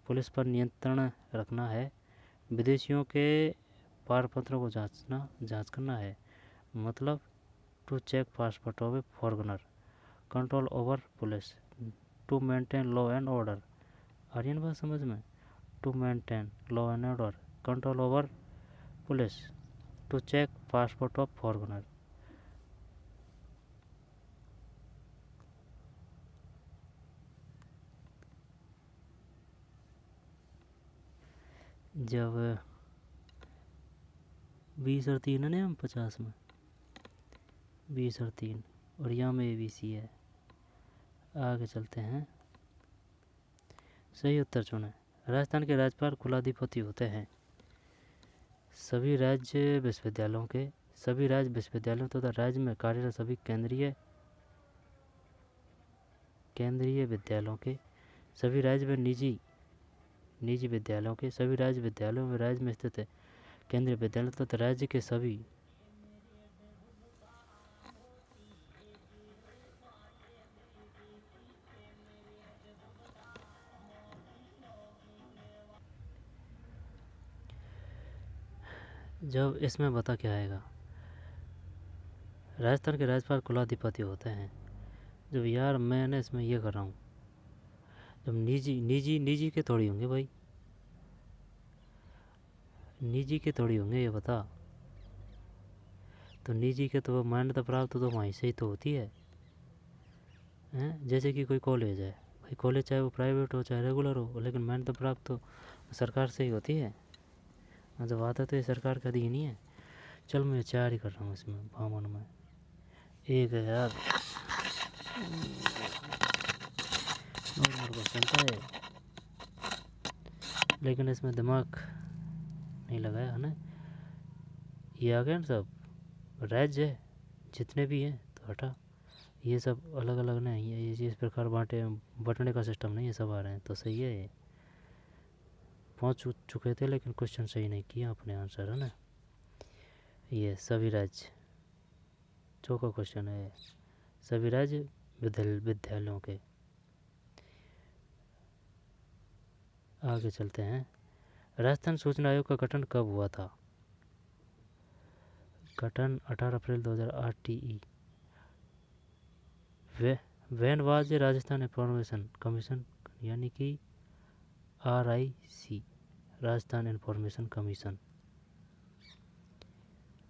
पुलिस पर नियंत्रण रखना है, विदेशियों के पार पत्रों को जांच करना है। मतलब to check passport of a foreigner, control over police, to maintain law and order. Aryan बात समझ में? To maintain law and order, control over police, to check passport of foreigner. जब 20 और 3 है ना, हम 50 में 20 और 3 और यहाँ में ABC है। आगे चलते हैं। सही उत्तर चुने। राजस्थान के राज्यपाल कुलाधिपति होते हैं। सभी राज्य विश्वविद्यालयों तथा राज्य में कार्यरत सभी केंद्रीय विद्यालयों के सभी राज्य में निजी विद्यालयों के सभी राज्य विद्यालयों में राज्य में स्थित केंद्रीय विद्यालयों तथा राज्य के सभी जब इसमें बता क्या आएगा, राजस्थान के राज्यपाल कुलाधिपति होते हैं। जब यार मैं इसमें ये कर रहा हूँ, जब निजी के थोड़ी होंगे भाई, निजी के थोड़ी होंगे ये बता। तो निजी के तो मान्यता प्राप्त तो वहीं से ही तो होती है, हैं? जैसे कि कोई कॉलेज है भाई, कॉलेज चाहे वो प्राइवेट हो चाहे रेगुलर हो, लेकिन मान्यता प्राप्त तो सरकार से ही होती है। जब आता तो ये सरकार का अधीन ही है। चल मैं 4 ही कर रहा हूँ इसमें, बामन में 1 है यार, नॉर्मल क्वेश्चन था ये, लेकिन इसमें दिमाग नहीं लगाया है ना। ये आ गया ना सब राज्य है जितने भी हैं तो हटा, ये सब अलग अलग नहीं है, ये इस प्रकार बंटने का सिस्टम नहीं है, सब आ रहे हैं तो सही है। ये पहुँच चुके थे लेकिन क्वेश्चन सही नहीं किया अपने आंसर, है ना। ये सभी राज्य चौका क्वेश्चन है, सभी राज्य विद्यालयों के। आगे चलते हैं। राजस्थान सूचना आयोग का गठन कब हुआ था? गठन 18 April 2008 TE। When was Rajasthan information commission, यानी कि RIC, Rajasthan information commission.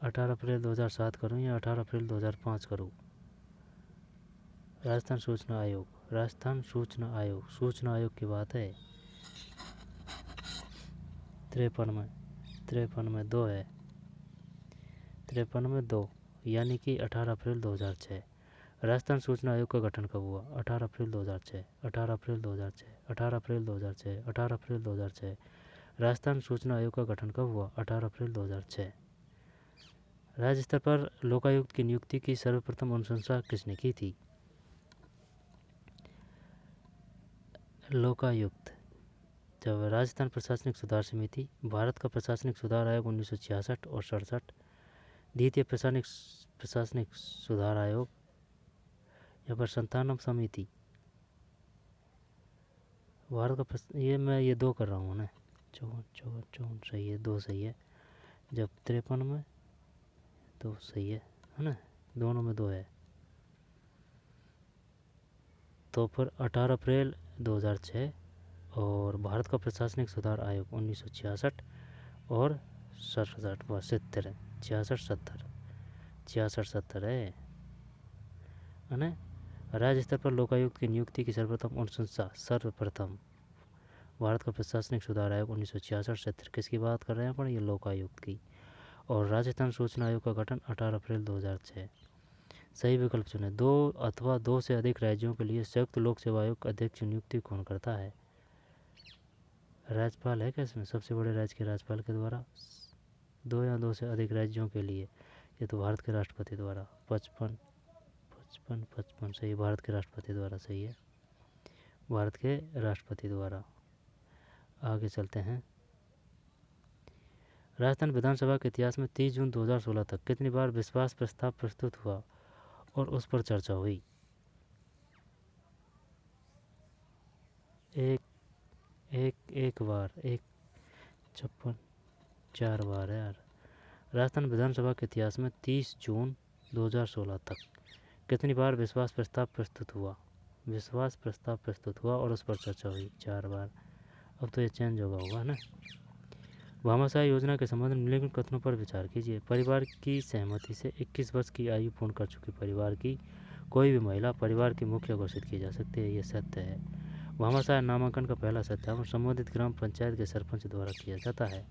18 April 2007 करूँ या 18 अप्रैल 2005 करूँ? राजस्थान सूचना आयोग सूचना आयोग की बात है। 53 में 2 है, 53 में 2, यानी कि 18 अप्रैल 2006। राजस्थान सूचना आयोग का गठन कब हुआ? 18 अप्रैल 2006, 18 अप्रैल 2006, 18 अप्रैल 2006, 18 अप्रैल 2006। राजस्थान सूचना आयोग का गठन कब हुआ? 18 अप्रैल 2006। राज्य स्तर पर लोकायुक्त की नियुक्ति की सर्वप्रथम अनुशंसा किसने की थी? लोकायुक्त जब राजस्थान प्रशासनिक सुधार समिति, भारत का प्रशासनिक सुधार आयोग 1966 और 67, द्वितीय प्रशासनिक सुधार आयोग, या फिर संतानम समिति, भारत का ये मैं ये 2 कर रहा हूँ ना, 54 सही है, 2 सही है। जब 53 में 2 सही है ना, दोनों में 2 है। तो फिर 18 अप्रैल 2006 और भारत का प्रशासनिक सुधार आयोग 1966 और 67 व 70 66-70 है ना। राज्य स्तर पर लोकायुक्त की नियुक्ति की सर्वप्रथम भारत का प्रशासनिक सुधार आयोग 1966-70 किसकी बात कर रहे हैं अपन? ये लोकायुक्त की। और राजस्थान सूचना आयोग का गठन 18 अप्रैल 2006। सही विकल्प चुने। 2 अथवा 2 से अधिक राज्यों के लिए संयुक्त लोक सेवा आयोग अध्यक्ष नियुक्ति कौन करता है? राज्यपाल है क्या इसमें? सबसे बड़े राज्य के राज्यपाल के द्वारा। 2 या 2 से अधिक राज्यों के लिए ये तो भारत के राष्ट्रपति द्वारा। 55 सही, भारत के राष्ट्रपति द्वारा सही है, भारत के राष्ट्रपति द्वारा। आगे चलते हैं। राजस्थान विधानसभा के इतिहास में 30 जून 2016 तक कितनी बार विश्वास प्रस्ताव प्रस्तुत हुआ और उस पर चर्चा हुई? एक बार, 56 4 बार है यार। राजस्थान विधानसभा के इतिहास में 30 जून 2016 तक कितनी बार विश्वास प्रस्ताव प्रस्तुत हुआ और उस पर चर्चा हुई? 4 बार। अब तो ये चेंज होगा ना। भामाशाह योजना के संबंध में निम्नलिखित कथनों पर विचार कीजिए। परिवार की सहमति से 21 वर्ष की आयु पूर्ण कर चुकी परिवार की कोई भी महिला परिवार की मुखिया घोषित की जा सकती है, ये सत्य है। भामाशाह नामांकन का पहला सत्यापन संबंधित ग्राम पंचायत के सरपंच द्वारा किया जाता है।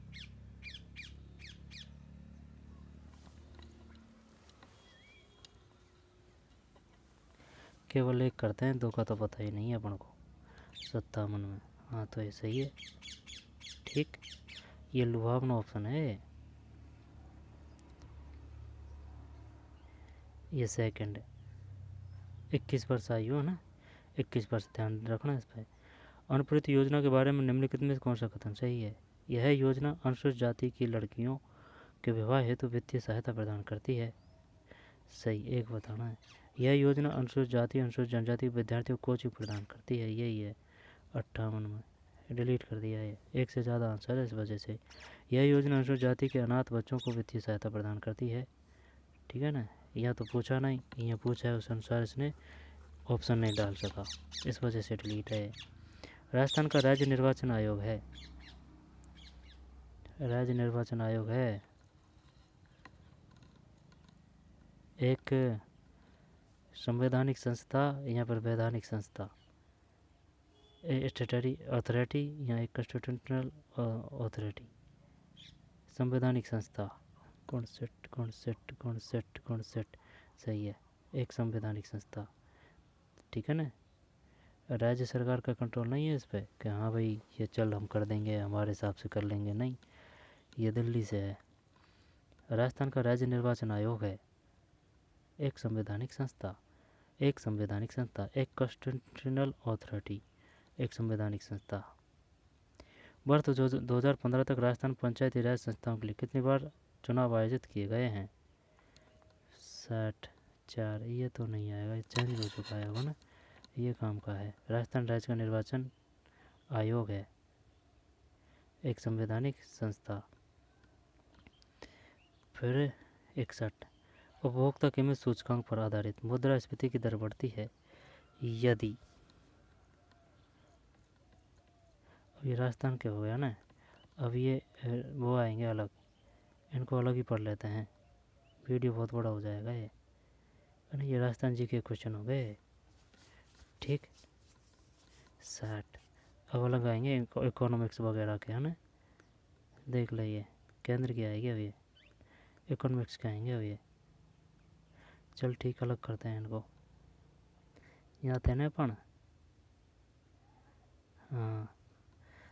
केवल 1 करते हैं, 2 का तो पता ही नहीं है अपन को। 57 में हाँ तो ये सही है, ठीक। ये लुभावना ऑप्शन है, ये सेकंड है। 21 वर्ष आयु है ना, 21 वर्ष, ध्यान रखना इस पर। अनुप्रयुक्त योजना के बारे में निम्नलिखित में से कौन सा कथन सही है? यह योजना अनुसूचित जाति की लड़कियों के विवाह हेतु वित्तीय सहायता प्रदान करती है। सही, एक बताना है। यह योजना अनुसूचित जाति अनुसूचित जनजाति के विद्यार्थियों को कोचिंग प्रदान करती है, यही है 58 में, डिलीट कर दिया है, एक से ज़्यादा आंसर है इस वजह से। यह योजना अनुसूचित जाति के अनाथ बच्चों को वित्तीय सहायता प्रदान करती है, ठीक है ना। यहाँ तो पूछा नहीं, यहाँ पूछा है, उस अनुसार इसने ऑप्शन नहीं डाल सका, इस वजह से डिलीट है। राजस्थान का राज्य निर्वाचन आयोग है, राज्य निर्वाचन आयोग है एक संवैधानिक संस्था या फिर वैधानिक संस्था, स्टेटरी अथॉरिटी या एक कॉन्स्टिट्यूशनल अथॉरिटी, संवैधानिक संस्था, कॉन्सेप्ट सही है, एक संवैधानिक संस्था, ठीक है ना। राज्य सरकार का कंट्रोल नहीं है इस पर कि हाँ भाई ये चल हम कर देंगे, हमारे हिसाब से कर लेंगे, नहीं, ये दिल्ली से है। राजस्थान का राज्य निर्वाचन आयोग है एक संवैधानिक संस्था, एक संवैधानिक संस्था, एक कॉन्स्टिट्यूशनल अथॉरिटी, एक संवैधानिक संस्था। वर्ष 2015 तक राजस्थान पंचायती राज संस्थाओं के लिए कितनी बार चुनाव आयोजित किए गए हैं? 64। ये तो नहीं आएगा, ये चेंज हो चुका है, होगा ना, ये काम का है। राजस्थान राज्य का निर्वाचन आयोग है एक संवैधानिक संस्था। फिर 61, उपभोक्ता कीमत सूचकांक पर आधारित मुद्रास्फीति की दर बढ़ती है यदि, अब ये राजस्थान के हो गया ना, अब ये वो आएंगे अलग, इनको अलग ही पढ़ लेते हैं, वीडियो बहुत बड़ा हो जाएगा ये, है ना। ये राजस्थान जी के क्वेश्चन हो गए, ठीक। 60, अब अलग आएंगे इकोनॉमिक्स वगैरह के, है ना, देख लीजिए, केंद्र की आएगी अब ये, इकोनॉमिक्स के आएंगे अब ये। चल ठीक, अलग करते हैं इनको, यहाँ थे ना अपन। हाँ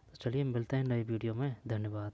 तो चलिए मिलते हैं नई वीडियो में, धन्यवाद।